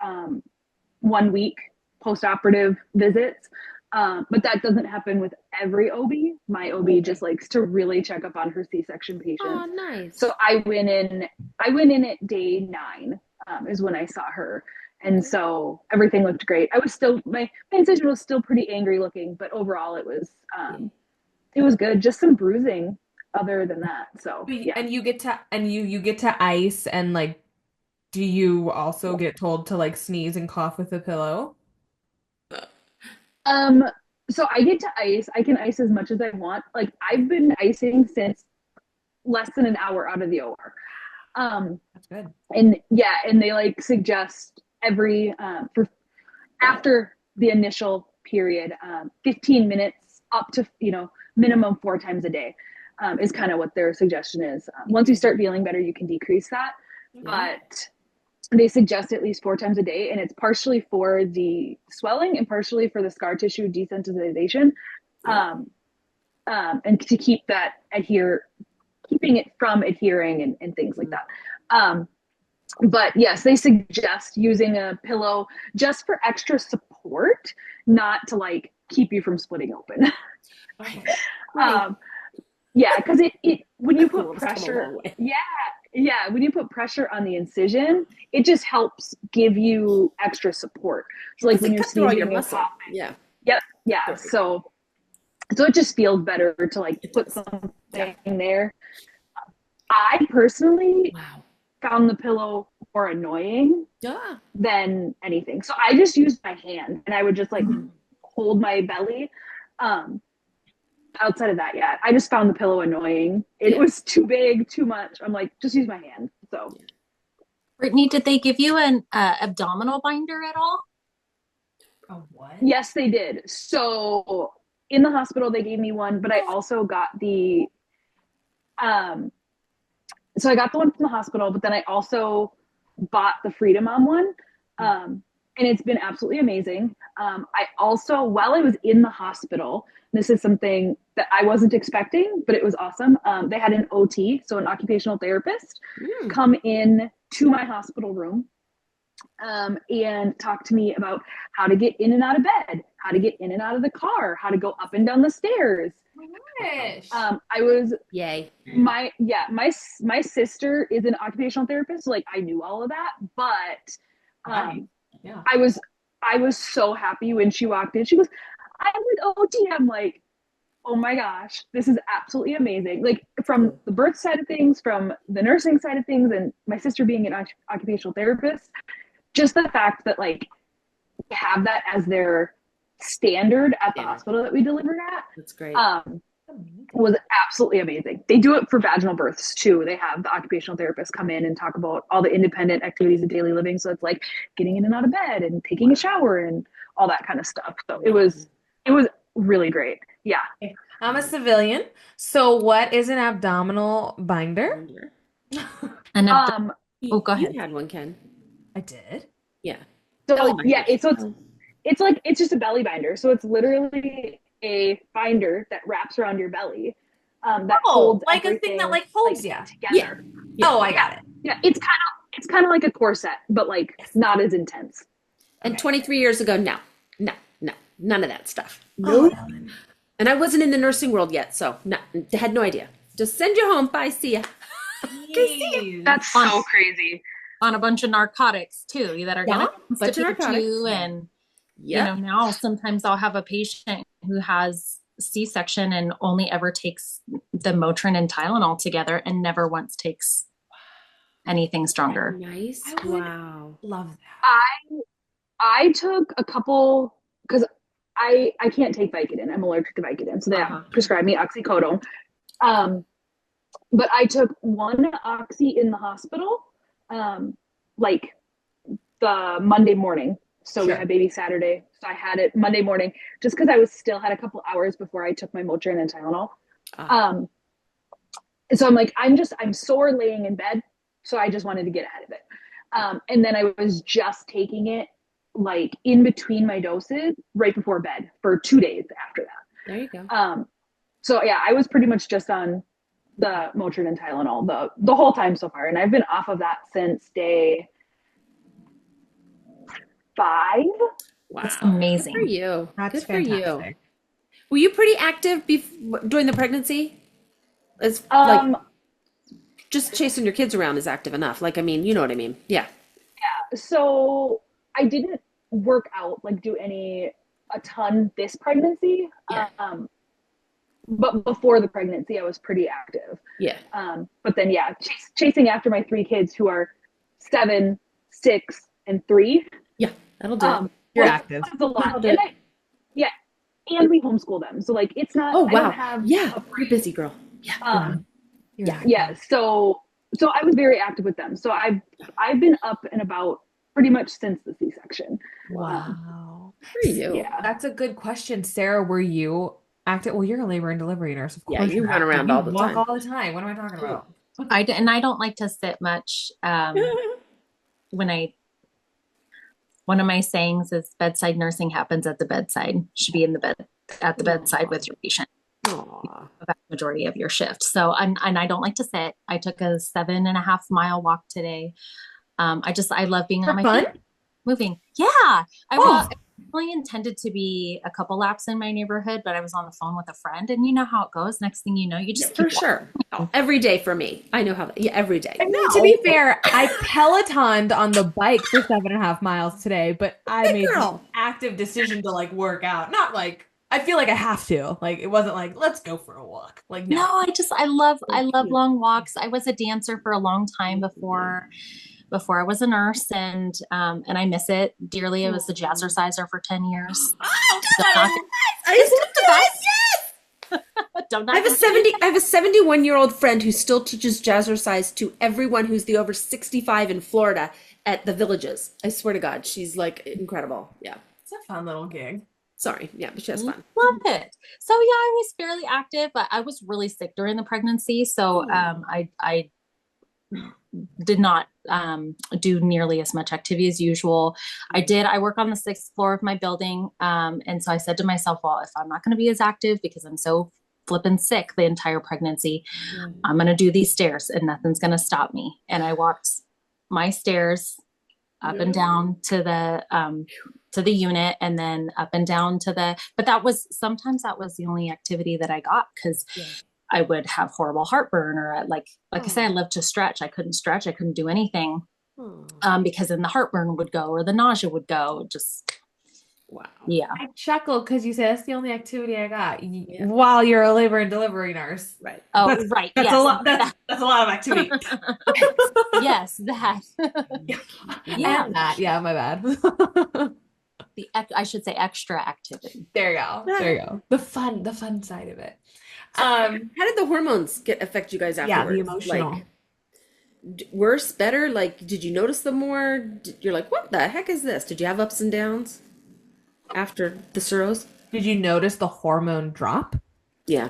1 week postoperative visits. But that doesn't happen with every OB. My OB just likes to really check up on her C-section patients. Oh, nice. So I went in at day 9, is when I saw her. And so everything looked great. I was still, my incision was still pretty angry looking, but overall it was good. Just some bruising other than that. So yeah. And you get to ice and like do you also get told to like sneeze and cough with a pillow? So I get to ice. I can ice as much as I want. Like I've been icing since less than an hour out of the OR. That's good. And yeah, and they like suggest for after the initial period, 15 minutes up to, minimum 4 times a day, is kind of what their suggestion is. Once you start feeling better, you can decrease that, but they suggest at least 4 times a day, and it's partially for the swelling and partially for the scar tissue desensitization, and to keep keeping it from adhering and things like that. But yes, they suggest using a pillow just for extra support, not to like keep you from splitting open. Okay. Yeah, because it when you put pressure, yeah, when you put pressure on the incision, it just helps give you extra support. So like Does when it you're cut through all your sneezing and muscle? coughing. Yeah, Yep. Yeah. So it just feels better to like it put does. something Yeah. there. I personally Wow. found the pillow more annoying Yeah. than anything. So I just used my hand and I would just like Mhm. hold my belly. Um, Outside of that, yeah, I just found the pillow annoying. It Yeah. was too big, too much. I'm like, just use my hand. So Brittany, did they give you an abdominal binder at all? Oh, what? yes, they did. So in the hospital, they gave me one, but I also got um, so I got the one from the hospital, but then I also bought the Freedom Mom one. And it's been absolutely amazing. I also, while I was in the hospital, this is something that I wasn't expecting, but it was awesome. They had an OT, so an occupational therapist, Mm. come in to my hospital room and talk to me about how to get in and out of bed, how to get in and out of the car, how to go up and down the stairs. Oh my gosh. I was Yay. my sister is an occupational therapist, so like I knew all of that, but Nice. Yeah. I was so happy when she walked in. She goes, "I'm with OT." I'm like, "Oh my gosh, this is absolutely amazing!" Like from Cool. the birth side of things, from the nursing side of things, and my sister being an occupational therapist, just the fact that like have that as their standard at the Standard. hospital that we delivered at That's great. was absolutely amazing. They do it for vaginal births too. They have the occupational therapist come in and talk about all the independent activities of daily living. So it's like getting in and out of bed and taking a shower and all that kind of stuff. So it was really great. Yeah. I'm a civilian. So what is an abdominal binder? Wonder. And You, go you ahead. had one, Ken. I did. Yeah. So Belly yeah, binders. it's just a belly binder. So it's literally a binder that wraps around your belly. That Oh, holds like a thing that everything like holds like you. Yeah. together. Yeah. Oh, I Yeah. got it. Yeah. It's kind of like a corset, but like Yes. not as intense. And Okay. 23 years ago, no, no, no, none of that stuff. Oh, Nope. And I wasn't in the nursing world yet, so no, had no idea. Just send you home. Bye. See ya. Okay, see ya. Jeez. That's On- so crazy. On a bunch of narcotics too that are Yeah, going to bunch of constipate narcotics. you. And, Yep. now sometimes I'll have a patient who has C-section and only ever takes the Motrin and Tylenol together and never once takes anything stronger. Nice. I would Wow. love that. I took a couple because I can't take Vicodin. I'm allergic to Vicodin, so they prescribed me oxycodone. But I took one oxy in the hospital, like the Monday morning. So we Sure. had baby Saturday, so I had it Monday morning just because I was still had a couple hours before I took my Motrin and Tylenol. So I'm like, I'm sore laying in bed, so I just wanted to get ahead of it. And then I was just taking it like in between my doses right before bed for 2 days after that. There you go. So yeah, I was pretty much just on the Motrin and Tylenol the whole time so far, and I've been off of that since day 5. Wow. That's amazing. Good for you. That's Good for you. fantastic. Were you pretty active during the pregnancy? As Um, just chasing your kids around is active enough. Like, I mean, you know what I mean? Yeah. so I didn't work out, like do a ton this pregnancy. Yeah. But before the pregnancy, I was pretty active. Yeah. But then, yeah, chasing after my 3 kids who are 7, 6, and 3. Yeah. That'll do it. You're was- active. was a lot. That'll do And it. and we homeschool them, so like it's not. Oh, I don't wow. have Yeah. a You're busy, girl. Yeah. You're Yeah. active. yeah. So I was very active with them. So I've been up and about pretty much since the C-section. Wow. For you. Yeah. That's a good question. Sarah, were you active? Well, you're a labor and delivery nurse, of Yeah, course. you you're run active. around You all the walk time. all the time. What am I talking about? I don't like to sit much. One of my sayings is bedside nursing happens at the bedside. Should be in the bed at the bedside with your patient Aw. the vast majority of your shift. So and I don't like to sit. I took a 7.5-mile walk today. I love being For on my fun? feet, moving. Yeah. only intended to be a couple laps in my neighborhood, but I was on the phone with a friend, and you know how it goes. Next thing you know, you Yeah, just keep for sure. Oh, walking. every day for me. I know how that, yeah, every day. I mean, to be fair, I Pelotoned on the bike for 7.5 miles today, but I Good made the girl. active decision to like work out. Not like I feel like I have to. Like it wasn't like let's go for a walk. Like No, no. I So love cute. long walks. I was a dancer for a long time Yeah. before I was a nurse, and I miss it dearly. I was the Oh, jazzerciser for 10 years. I did So that not in gonna, I isn't used to it do the it. best? Yes. Don't I not have a gonna say 70 I have a 71-year-old friend who still teaches jazzercise to everyone who's the over 65 in Florida at the villages. I swear to God, she's like incredible. Yeah. It's a fun little gig. Sorry. Yeah, but she has fun. love it. So yeah, I was fairly active, but I was really sick during the pregnancy, so Oh, I did not do nearly as much activity as usual. I work on the 6th floor of my building. And so I said to myself, well, if I'm not going to be as active because I'm so flippin' sick the entire pregnancy, yeah. I'm going to do these stairs and nothing's going to stop me. And I walked my stairs up and down to the unit and then up and down to the, but sometimes that was the only activity that I got because Yeah. I would have horrible heartburn or like I said, I Oh, love to stretch. I couldn't stretch. I couldn't do anything oh, because then the heartburn would go or the nausea would go. Just, wow. yeah. I chuckle because you say that's the only activity I got Yeah. while you're a labor and delivery nurse. Right. Oh, That's right. that's a Yes. lot. That's a lot of activity. Yes, that. Yeah. And that, yeah, my bad. I should say extra activity. There you go. There you go. The fun side of it. So how did the hormones affect you guys Yeah, the afterwards? emotional. Like worse, better? Like did you notice them more? You're like, what the heck is this? Did you have ups and downs after the Surros? Did you notice the hormone drop? Yeah.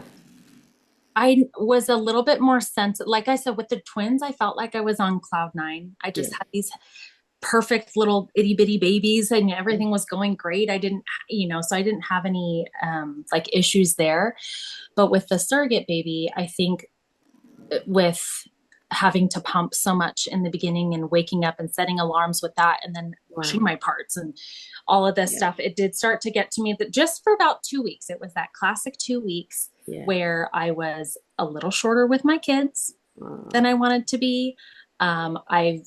I was a little bit more sensitive. Like I said, with the twins, I felt like I was on cloud nine. I Yeah. just had these perfect little itty bitty babies and everything was going great. I didn't, so I didn't have any like issues there. But with the surrogate baby, I think with having to pump so much in the beginning and waking up and setting alarms with that and then washing Wow. my parts and all of this Yeah. stuff, it did start to get to me that just for about 2 weeks, it was that classic 2 weeks Yeah. where I was a little shorter with my kids than I wanted to be. I've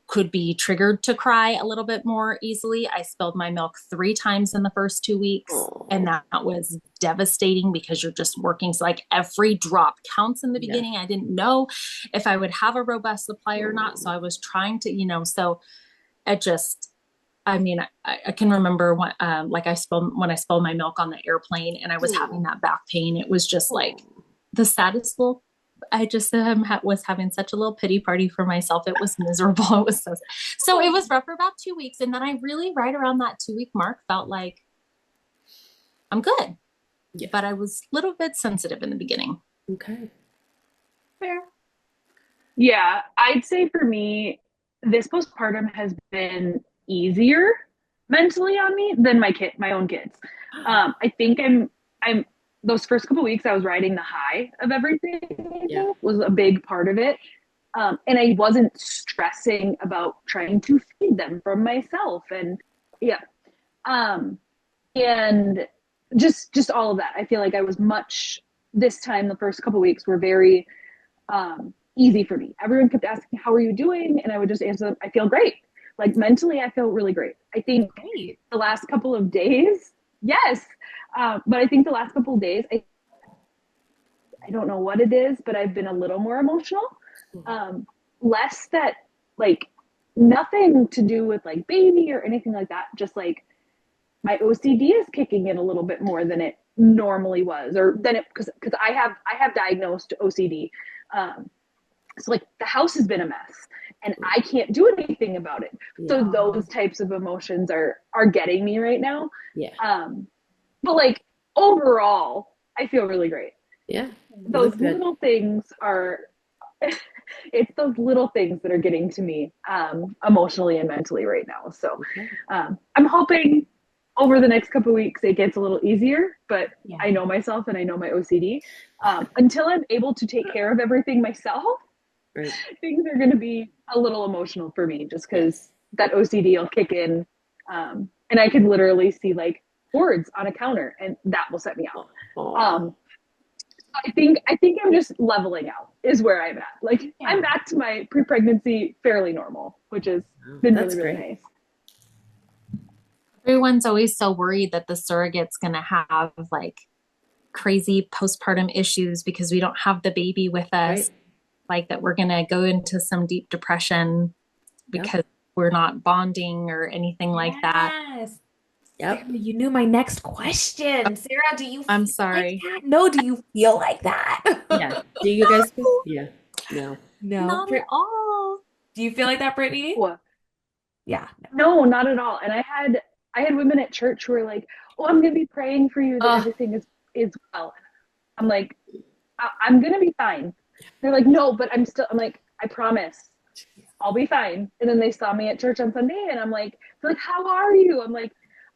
could be triggered to cry a little bit more easily. I spilled my milk 3 times in the first 2 weeks, and Oh. that was devastating because you're just working. So, like every drop counts in the Yeah. beginning. I didn't know if I would have a robust supply or not. So, Oh. I was trying to, so it just, I mean, I can remember like when I spilled my milk on the airplane and I was having that back pain. It was just like the saddest little. I just was having such a little pity party for myself. It was miserable. It was so it was rough for about 2 weeks. And then I really, right around that 2 week mark, felt like I'm good. Yeah. But I was a little bit sensitive in the beginning. Okay. Fair. Yeah, I'd say for me, this postpartum has been easier mentally on me than my own kids. I think I'm those first couple weeks I was riding the high of everything. I Yeah. think was a big part of it, and I wasn't stressing about trying to feed them from myself, and yeah, and just all of that. I feel like I was much this time. The first couple weeks were very easy for me. Everyone kept asking, how are you doing? And I would just answer them, I feel great. Like mentally, I feel really great. I think Great. the last couple of days, yes. But I think the last couple of days, I don't know what it is, but I've been a little more emotional. Less that, like, nothing to do with like baby or anything like that. Just like my OCD is kicking in a little bit more than it normally was, or than it because I have diagnosed OCD. So like the house has been a mess and I can't do anything about it. So Yeah. those types of emotions are getting me right now. Yeah. But like overall, I feel really great. Yeah. Those little things are it's those little things that are getting to me emotionally and mentally right now. So I'm hoping over the next couple of weeks it gets a little easier, but Yeah. I know myself and I know my OCD. Until I'm able to take care of everything myself, Right. things are going to be a little emotional for me just because that OCD will kick in and I can literally see like words on a counter, and that will set me off. Oh, I think I'm just leveling out is where I'm at. Like I'm Yeah. back to my pre-pregnancy fairly normal, which has been that's really, really great. nice. Everyone's always so worried that the surrogate's going to have like crazy postpartum issues because we don't have the baby with us, Right. like that we're going to go into some deep depression Yep. because we're not bonding or anything like that. Yes. Sarah, Yep. you knew my next question. Sarah, do you I'm feel like sorry. that? No, do you feel like that? Yeah. Do you guys? Yeah. No. No. Not at all. Do you feel like that, Brittany? Well, Yeah. no, not at all. And I had women at church who were like, "Oh, I'm gonna be praying for you that Oh, everything is well." I'm like, I'm gonna be fine. They're like, "No, but I'm still." I'm like, "I promise, I'll be fine." And then they saw me at church on Sunday, and I'm like, "They're like, how are you?" I'm like,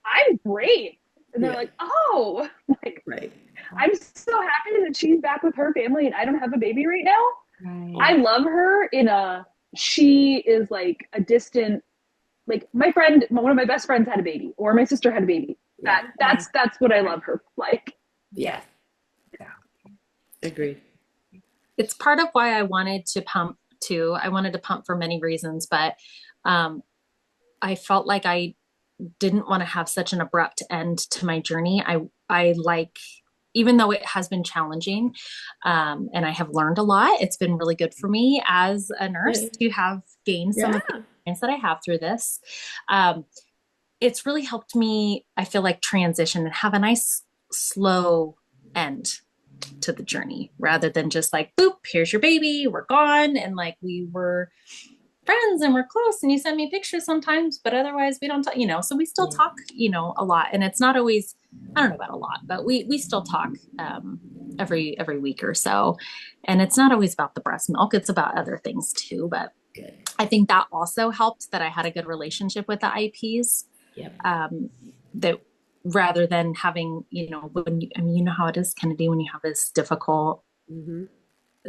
"I'm great." And they're Yeah. like, "Oh," like, Right. I'm so happy that she's back with her family and I don't have a baby right now. Right. I love her in a. She is like a distant, like my friend, one of my best friends had a baby, or my sister had a baby. Yeah. That's what I love her like. Yeah. Yes. Yeah. Agreed. it's part of why I wanted to pump too. I wanted to pump for many reasons, but um, I felt like I didn't want to have such an abrupt end to my journey. I like, even though it has been challenging, and I have learned a lot, it's been really good for me as a nurse Yeah. to have gained some Yeah. of the experience that I have through this. Um, it's really helped me, I feel like, transition and have a nice slow end to the journey rather than just like, boop, here's your baby, we're gone. And like we were friends and we're close and you send me pictures sometimes, but otherwise we don't talk, so we still Yeah. talk, a lot. And it's not always, I don't know about a lot, but we still talk every week or so. And it's not always about the breast milk, it's about other things too. But Good. I think that also helped that I had a good relationship with the IPs. Yep. That rather than having, when you know how it is, Kennedy, when you have this difficult Mm-hmm.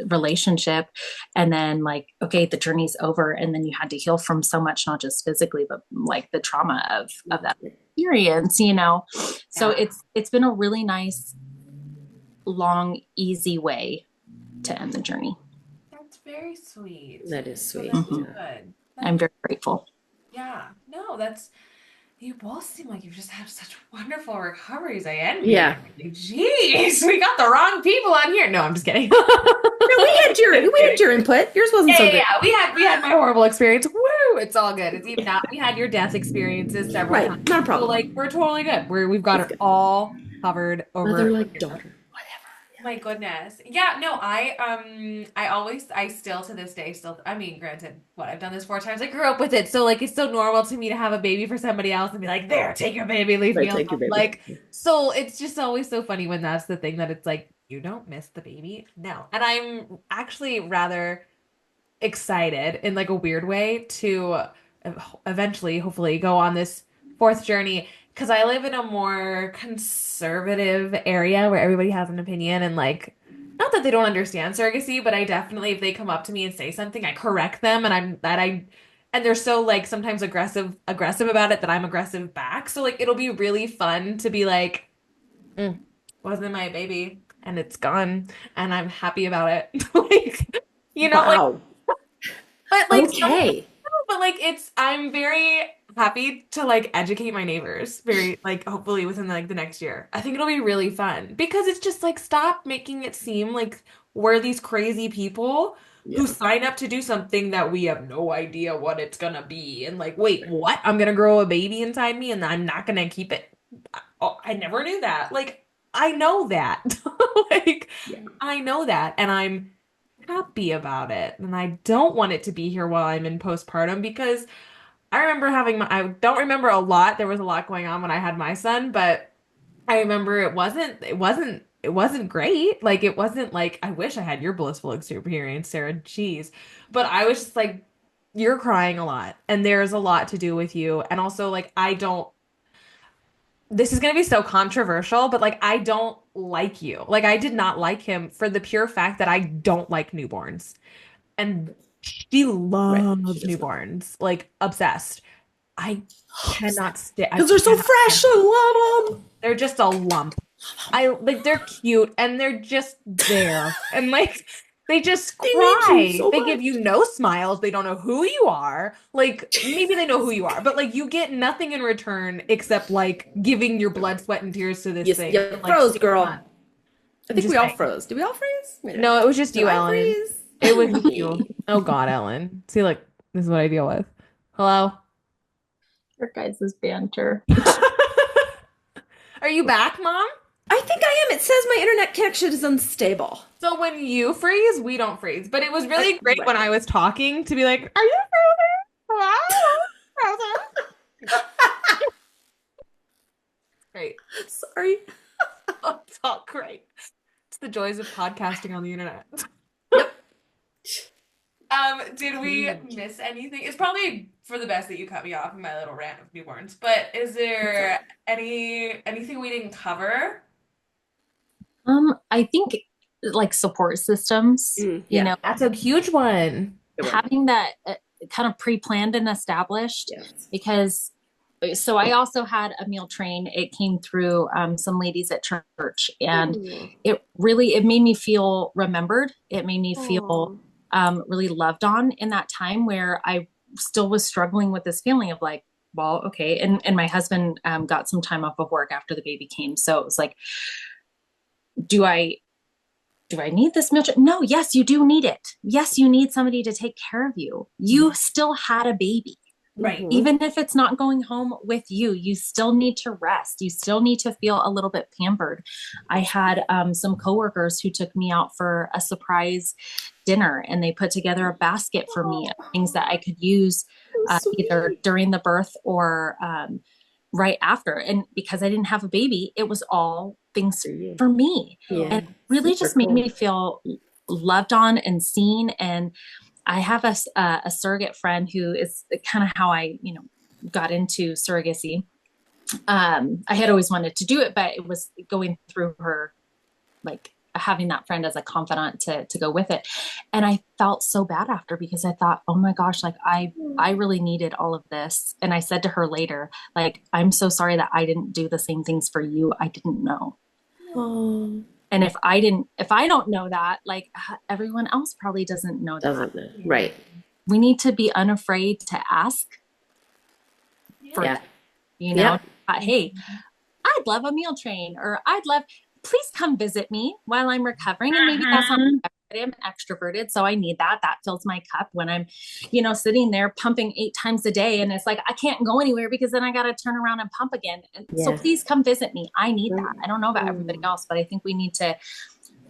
relationship and then like, okay, the journey's over, and then you had to heal from so much, not just physically, but like the trauma of that experience, so Yeah. it's been a really nice, long, easy way to end the journey. That's very sweet. That is So sweet. that's Mhm. Yeah. good. I'm That's, very grateful. yeah. No, you both seem like you've just had such wonderful recoveries. I envy Yeah. you. Jeez, we got the wrong people on here. No, I'm just kidding. No, we had your input. Yours wasn't Yeah, so yeah, great. yeah. We had my horrible experience. Woo! It's all good. It's even not. We had your death experiences several times. Right. Not a So problem. like we're totally good. We've got It's it good. all covered Mother over like here. daughter. Whatever. My goodness. Yeah, no, I still to this day still, I mean, granted, what, I've done this 4 times. I grew up with it. So like it's so normal to me to have a baby for somebody else and be like, "There, take your baby, leave me Right. alone." Take your baby. Like, so it's just always so funny when that's the thing that it's like, you don't miss the baby. No. And I'm actually rather excited in like a weird way to eventually, hopefully, go on this fourth journey because I live in a more conservative area where everybody has an opinion and like not that they don't understand surrogacy, but I definitely if they come up to me and say something, I correct them and they're so like sometimes aggressive about it that I'm aggressive back. So like it'll be really fun to be like, "Mm, wasn't my baby and it's gone and I'm happy about it." Like like Wow. but like Okay. but like I'm very happy to like educate my neighbors very like hopefully within like the next year. I think it'll be really fun because it's just like stop making it seem like we're these crazy people who Yeah. sign up to do something that we have no idea what it's gonna be and like wait, what? I'm gonna grow a baby inside me and I'm not gonna keep it. Oh, I never knew that. Like I know that. Like Yeah. I know that and I'm happy about it. And I don't want it to be here while I'm in postpartum because I remember I don't remember a lot. There was a lot going on when I had my son, but I remember it wasn't great. Like it wasn't like I wish I had your blissful experience, Sarah. Jeez. But I was just like, you're crying a lot and there's a lot to do with you. And also like I don't this is going to be so controversial, but like I don't like you. Like I did not like him for the pure fact that I don't like newborns. And she Right. She loves does not. newborns, like obsessed. I cannot stand. Because they're so fresh. I love them. They're just a lump. I like they're cute and they're just there. And like they just They need you cry. so They give much. you no smiles. They don't know who you are. Like maybe they know who you are, but like you get nothing in return except like giving your blood, sweat, and tears to this Yes, thing. you for, like froze, 6 girl. months. I I'm think just we all saying. froze. Did we all freeze? No, it was just Did you, I Ellen. freeze? It was just you. Oh God, Ellen. See, like this is what I deal with. Hello? Your guys' banter. Are you back, Mom? I think I am. It says my internet connection is unstable. So when you freeze, we don't freeze. But it was really great Right. when I was talking to be like, "Are you frozen? Hello? Frozen?" Great. Sorry. It's all great. It's the joys of podcasting on the internet. Yep. Did we miss anything? It's probably for the best that you cut me off in my little rant of newborns. But is there anything we didn't cover? I think like support systems, you Yeah. know, That's a huge one. having that kind of pre-planned and established Yes. because so I also had a meal train. It came through some ladies at church, and it made me feel remembered. It made me feel really loved on in that time where I still was struggling with this feeling of like, well, okay. And my husband got some time off of work after the baby came. So it was like, do I need this meal train? No, yes, you do need it. Yes, you need somebody to take care of you. You still had a baby. Right. Even if it's not going home with you, you still need to rest. You still need to feel a little bit pampered. I had some coworkers who took me out for a surprise dinner, and they put together a basket for me of things that I could use either during the birth or right after. And because I didn't have a baby, it was all things for me. Yeah. And it really just made me feel loved on and seen. And I have a surrogate friend who is kind of how I, got into surrogacy. I had always wanted to do it, but it was going through her, like having that friend as a confidant to go with it. And I felt so bad after because I thought, oh my gosh, like I really needed all of this. And I said to her later, like, I'm so sorry that I didn't do the same things for you. I didn't know. And if I don't know that, like everyone else probably doesn't know that. Right. We need to be unafraid to ask for, hey, I'd love a meal train, or please come visit me while I'm recovering. And maybe that's not, I'm extroverted, so I need that. That fills my cup when I'm, sitting there pumping 8 times a day. And it's like, I can't go anywhere because then I got to turn around and pump again. And so please come visit me. I need that. I don't know about everybody else, but I think we need to,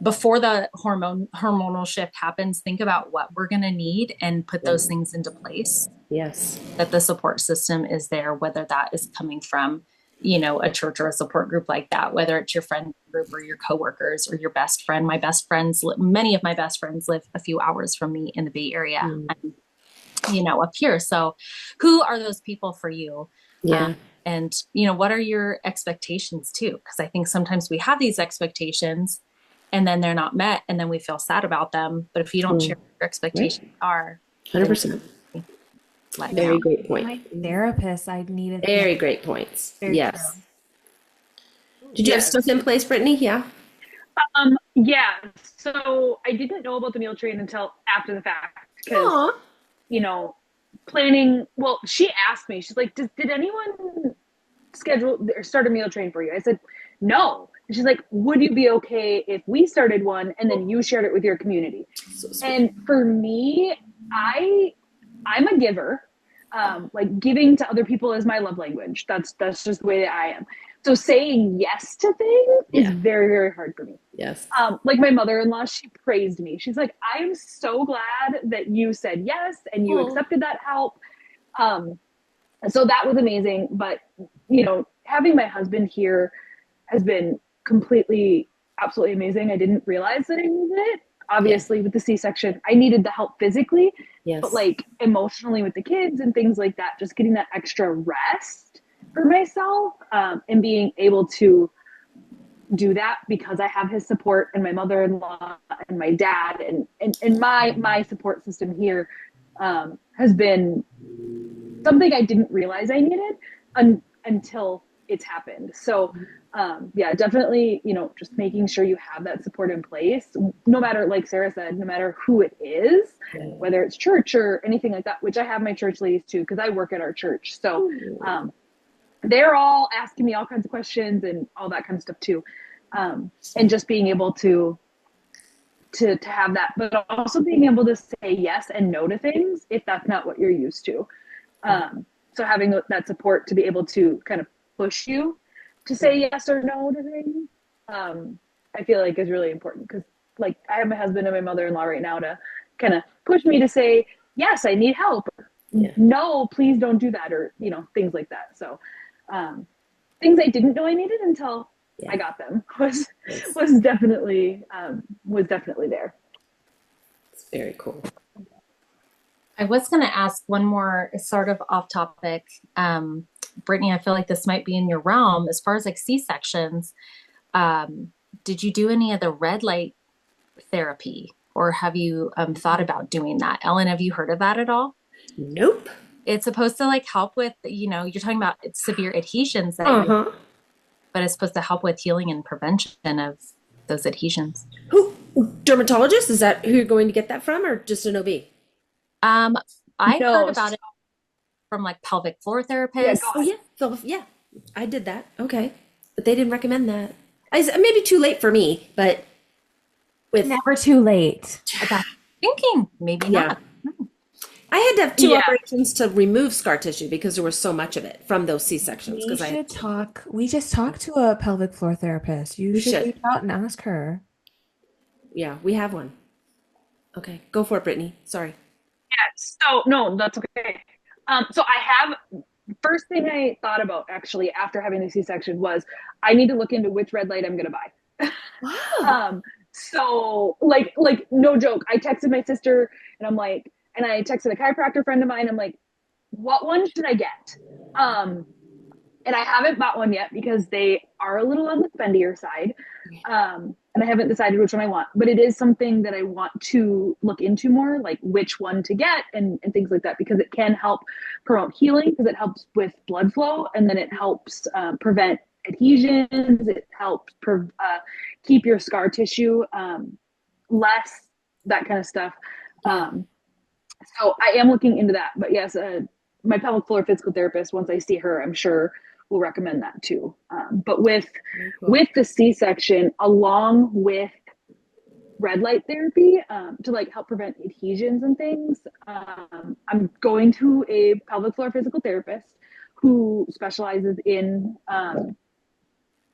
before the hormonal shift happens, think about what we're going to need and put those things into place. Yes. That the support system is there, whether that is coming from, a church or a support group like that, whether it's your friend group or your coworkers or your best friend. Many of my best friends live a few hours from me in the Bay Area, and, up here. So who are those people for you? Yeah. And, what are your expectations too? Because I think sometimes we have these expectations and then they're not met, and then we feel sad about them. But if you don't share what your expectations are, 100%. Very great point. My therapist, I needed. Very great points. Very yes. True. Did you have stuff in place, Brittany? Yeah. Yeah. So I didn't know about the meal train until after the fact because, planning. Well, she asked me. She's like, "Did anyone schedule or start a meal train for you?" I said, "No." And she's like, "Would you be okay if we started one and then you shared it with your community?" And for me, I'm a giver. Like giving to other people is my love language. That's just the way that I am. So saying yes to things is very, very hard for me. Yes. Like my mother-in-law, she praised me. She's like, "I'm so glad that you said yes and you accepted that help." So that was amazing. But, having my husband here has been completely, absolutely amazing. I didn't realize that I needed it. Obviously, with the C-section, I needed the help physically, but like emotionally with the kids and things like that, just getting that extra rest for myself and being able to do that because I have his support and my mother-in-law and my dad and my support system here has been something I didn't realize I needed until it's happened. So, yeah, definitely, just making sure you have that support in place, no matter, like Sarah said, no matter who it is, whether it's church or anything like that, which I have my church ladies too, because I work at our church. So, they're all asking me all kinds of questions and all that kind of stuff too. And just being able to have that, but also being able to say yes and no to things if that's not what you're used to. So having that support to be able to kind of push you to say yes or no to things, I feel like is really important, because like I have my husband and my mother-in-law right now to kind of push me to say, yes, I need help. No, please don't do that. Or, things like that. So, things I didn't know I needed until I got them was definitely there. It's very cool. I was going to ask one more sort of off topic. Brittany, I feel like this might be in your realm as far as like C-sections. Did you do any of the red light therapy, or have you thought about doing that? Ellen, have you heard of that at all? Nope. It's supposed to like help with, you're talking about severe adhesions but it's supposed to help with healing and prevention of those adhesions. Who, dermatologist? Is that who you're going to get that from, or just an OB? I heard about it from like pelvic floor therapists. Yeah, I did that. Okay, but they didn't recommend that. Maybe too late for me, but never too late. I got thinking maybe not. I had to have 2 operations to remove scar tissue because there was so much of it from those C-sections. We just talked to a pelvic floor therapist. You should reach out and ask her. Yeah, we have one. Okay, go for it, Brittany. Sorry. Yeah, so no, that's okay. So I have, first thing I thought about actually after having the C-section was I need to look into which red light I'm going to buy. Wow. So like no joke, I texted my sister and I'm like, and I texted a chiropractor friend of mine. I'm like, what one should I get? And I haven't bought one yet because they are a little on the spendier side. And I haven't decided which one I want, but it is something that I want to look into more, like which one to get and things like that, because it can help promote healing, because it helps with blood flow, and then it helps prevent adhesions. It helps keep your scar tissue less, that kind of stuff. So I am looking into that, but yes, my pelvic floor physical therapist, once I see her, I'm sure will recommend that too. But with the C-section, along with red light therapy, to like help prevent adhesions and things, I'm going to a pelvic floor physical therapist who specializes in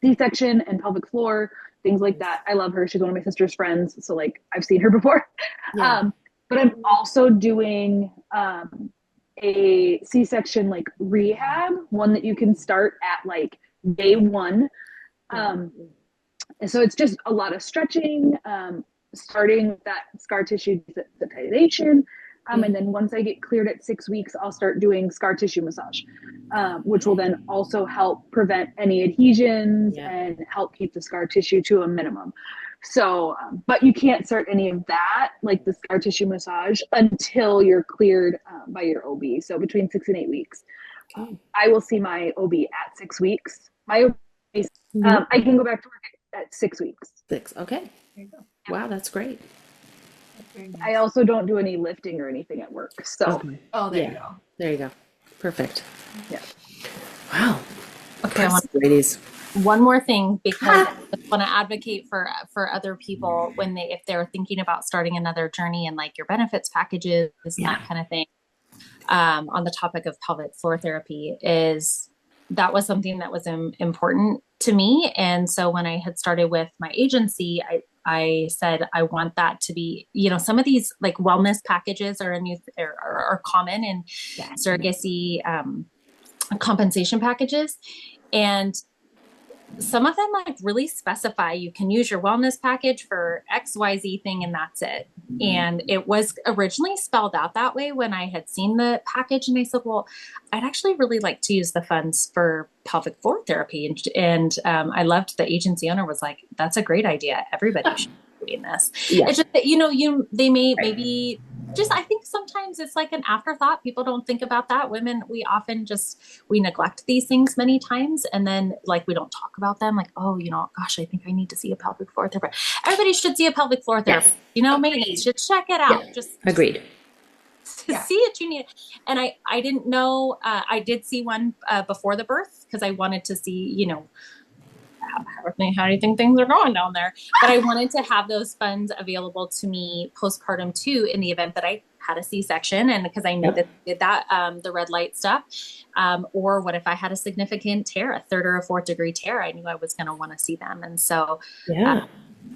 C-section and pelvic floor, things like that. I love her. She's one of my sister's friends, so like I've seen her before. But I'm also doing a C-section like rehab, one that you can start at like day 1. And so it's just a lot of stretching, starting with that scar tissue desensitization. And then once I get cleared at 6 weeks, I'll start doing scar tissue massage, which will then also help prevent any adhesions and help keep the scar tissue to a minimum. So, but you can't start any of that, like the scar tissue massage, until you're cleared by your OB. So between 6 and 8 weeks, I will see my OB at 6 weeks. My OB, I can go back to work at 6 weeks. 6. Okay. There you go. Wow, that's great. I also don't do any lifting or anything at work. So, there you go. There you go. Perfect. Yeah. Wow. Okay, ladies. One more thing, because I want to advocate for other people if they're thinking about starting another journey and like your benefits packages and that kind of thing. On the topic of pelvic floor therapy, is that was something that was important to me. And so when I had started with my agency, I said, I want that to be, some of these like wellness packages are common in surrogacy compensation packages. And some of them like really specify you can use your wellness package for XYZ thing and that's it. And it was originally spelled out that way when I had seen the package, and I said, well, I'd actually really like to use the funds for pelvic floor therapy. And I loved the agency owner was like, that's a great idea. Everybody should be doing this. It's just that, they may maybe just, I think sometimes it's like an afterthought. People don't think about that. Women, we often we neglect these things many times. And then like, we don't talk about them like, oh, gosh, I think I need to see a pelvic floor therapist. Everybody should see a pelvic floor therapist, maintenance should check it out. Yeah. Just Agreed. to see it, you need it. And I didn't know, I did see one before the birth because I wanted to see, how do you think things are going down there? But I wanted to have those funds available to me postpartum too, in the event that I had a C-section, and because I know that they did that, the red light stuff, or what if I had a significant tear, a 3rd or a 4th degree tear? I knew I was going to want to see them, and so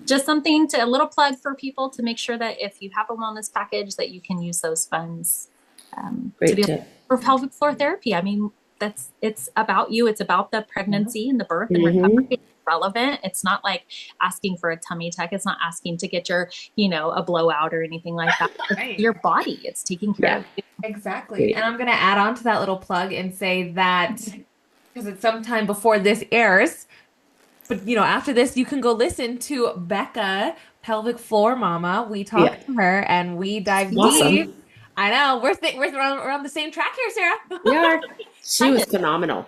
just something a little plug for people to make sure that if you have a wellness package, that you can use those funds to be able for pelvic floor therapy. I mean, it's about you. It's about the pregnancy and the birth and recovery. It's relevant. It's not like asking for a tummy tuck. It's not asking to get your, a blowout or anything like that. Right. Your body, it's taking care of you. Exactly. And I'm going to add on to that little plug and say that because it's sometime before this airs, but after this, you can go listen to Becca, Pelvic Floor Mama. We talked to her and we dive deep. I know. We're on the same track here, Sarah. We are. She was phenomenal.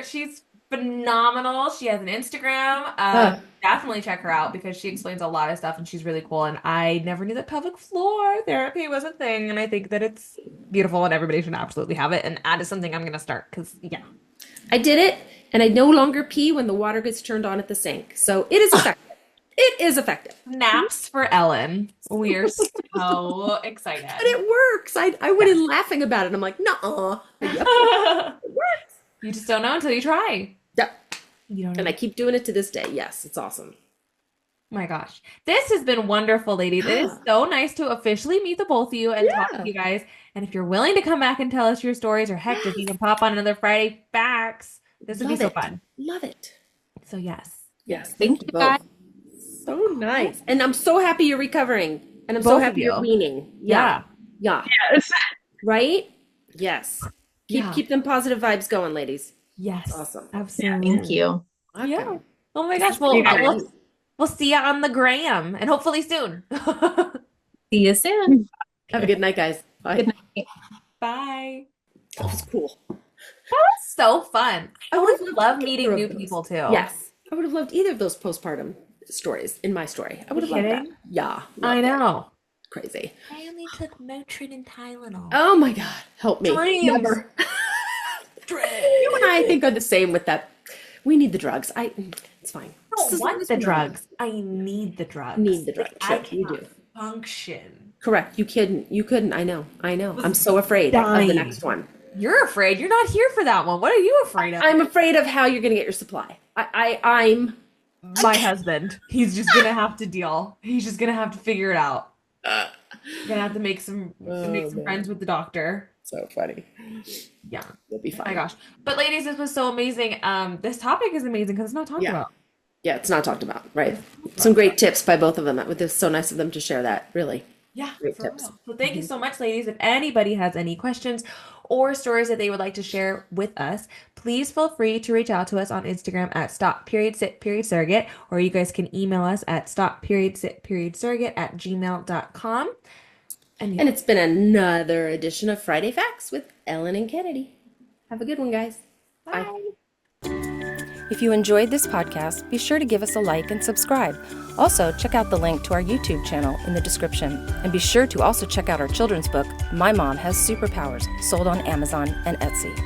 She's phenomenal. She has an Instagram. Definitely check her out because she explains a lot of stuff and she's really cool. And I never knew that pelvic floor therapy was a thing. And I think that it's beautiful and everybody should absolutely have it. And that is something I'm going to start because, I did it and I no longer pee when the water gets turned on at the sink. So it is effective. It is effective. Naps for Ellen. We are so excited. But it works. I went in laughing about it. I'm like, nuh-uh. It works. You just don't know until you try. Yep. You don't know. And I keep doing it to this day. Yes, it's awesome. My gosh. This has been wonderful, ladies. It is so nice to officially meet the both of you and talk to you guys. And if you're willing to come back and tell us your stories, or heck, just even pop on another Friday Facts, this would be so fun. Love it. So yes. Yes. Thank you guys. So nice. And I'm so happy you're recovering. And I'm so happy you're weaning. Yeah. Yes. Right? Yes. Keep them positive vibes going, ladies. Yes. Awesome. Absolutely. Thank you. Okay. Yeah. Oh my gosh. Well, we'll see you on the gram and hopefully soon. See you soon. Have a good night, guys. Bye. Good night. Bye. That was cool. That was so fun. I would have loved meeting new people too. Yes. I would have loved either of those postpartum stories in my story. I would have loved that. Yeah. I know. Crazy. I only took Motrin and Tylenol. Oh my God. Help me. Dreams. Never. You and I think are the same with that. We need the drugs. It's fine. I don't want the drugs. I need the drugs. Need the drugs. I you cannot do. function. Correct. You couldn't. I know. I'm so afraid of the next one. You're afraid. You're not here for that one. What are you afraid of? I'm afraid of how you're going to get your supply. I'm my husband. He's just going to have to deal. He's just going to have to figure it out. You're going to have to make some friends with the doctor. So funny. Yeah. You'll be fine. Oh my gosh. But ladies, this was so amazing. This topic is amazing because it's not talked about. Yeah, it's not talked about. Right. Some great tips by both of them. It was so nice of them to share that. Really. Yeah. Great tips. Real. So thank you so much, ladies. If anybody has any questions or stories that they would like to share with us, please feel free to reach out to us on Instagram at Stop.Sit.Surrogate, or you guys can email us at Stop.Sit.Surrogate@gmail.com. And it's been another edition of Friday Facts with Ellen and Kennedy. Have a good one, guys. Bye. If you enjoyed this podcast, be sure to give us a like and subscribe. Also, check out the link to our YouTube channel in the description. And be sure to also check out our children's book, My Mom Has Superpowers, sold on Amazon and Etsy.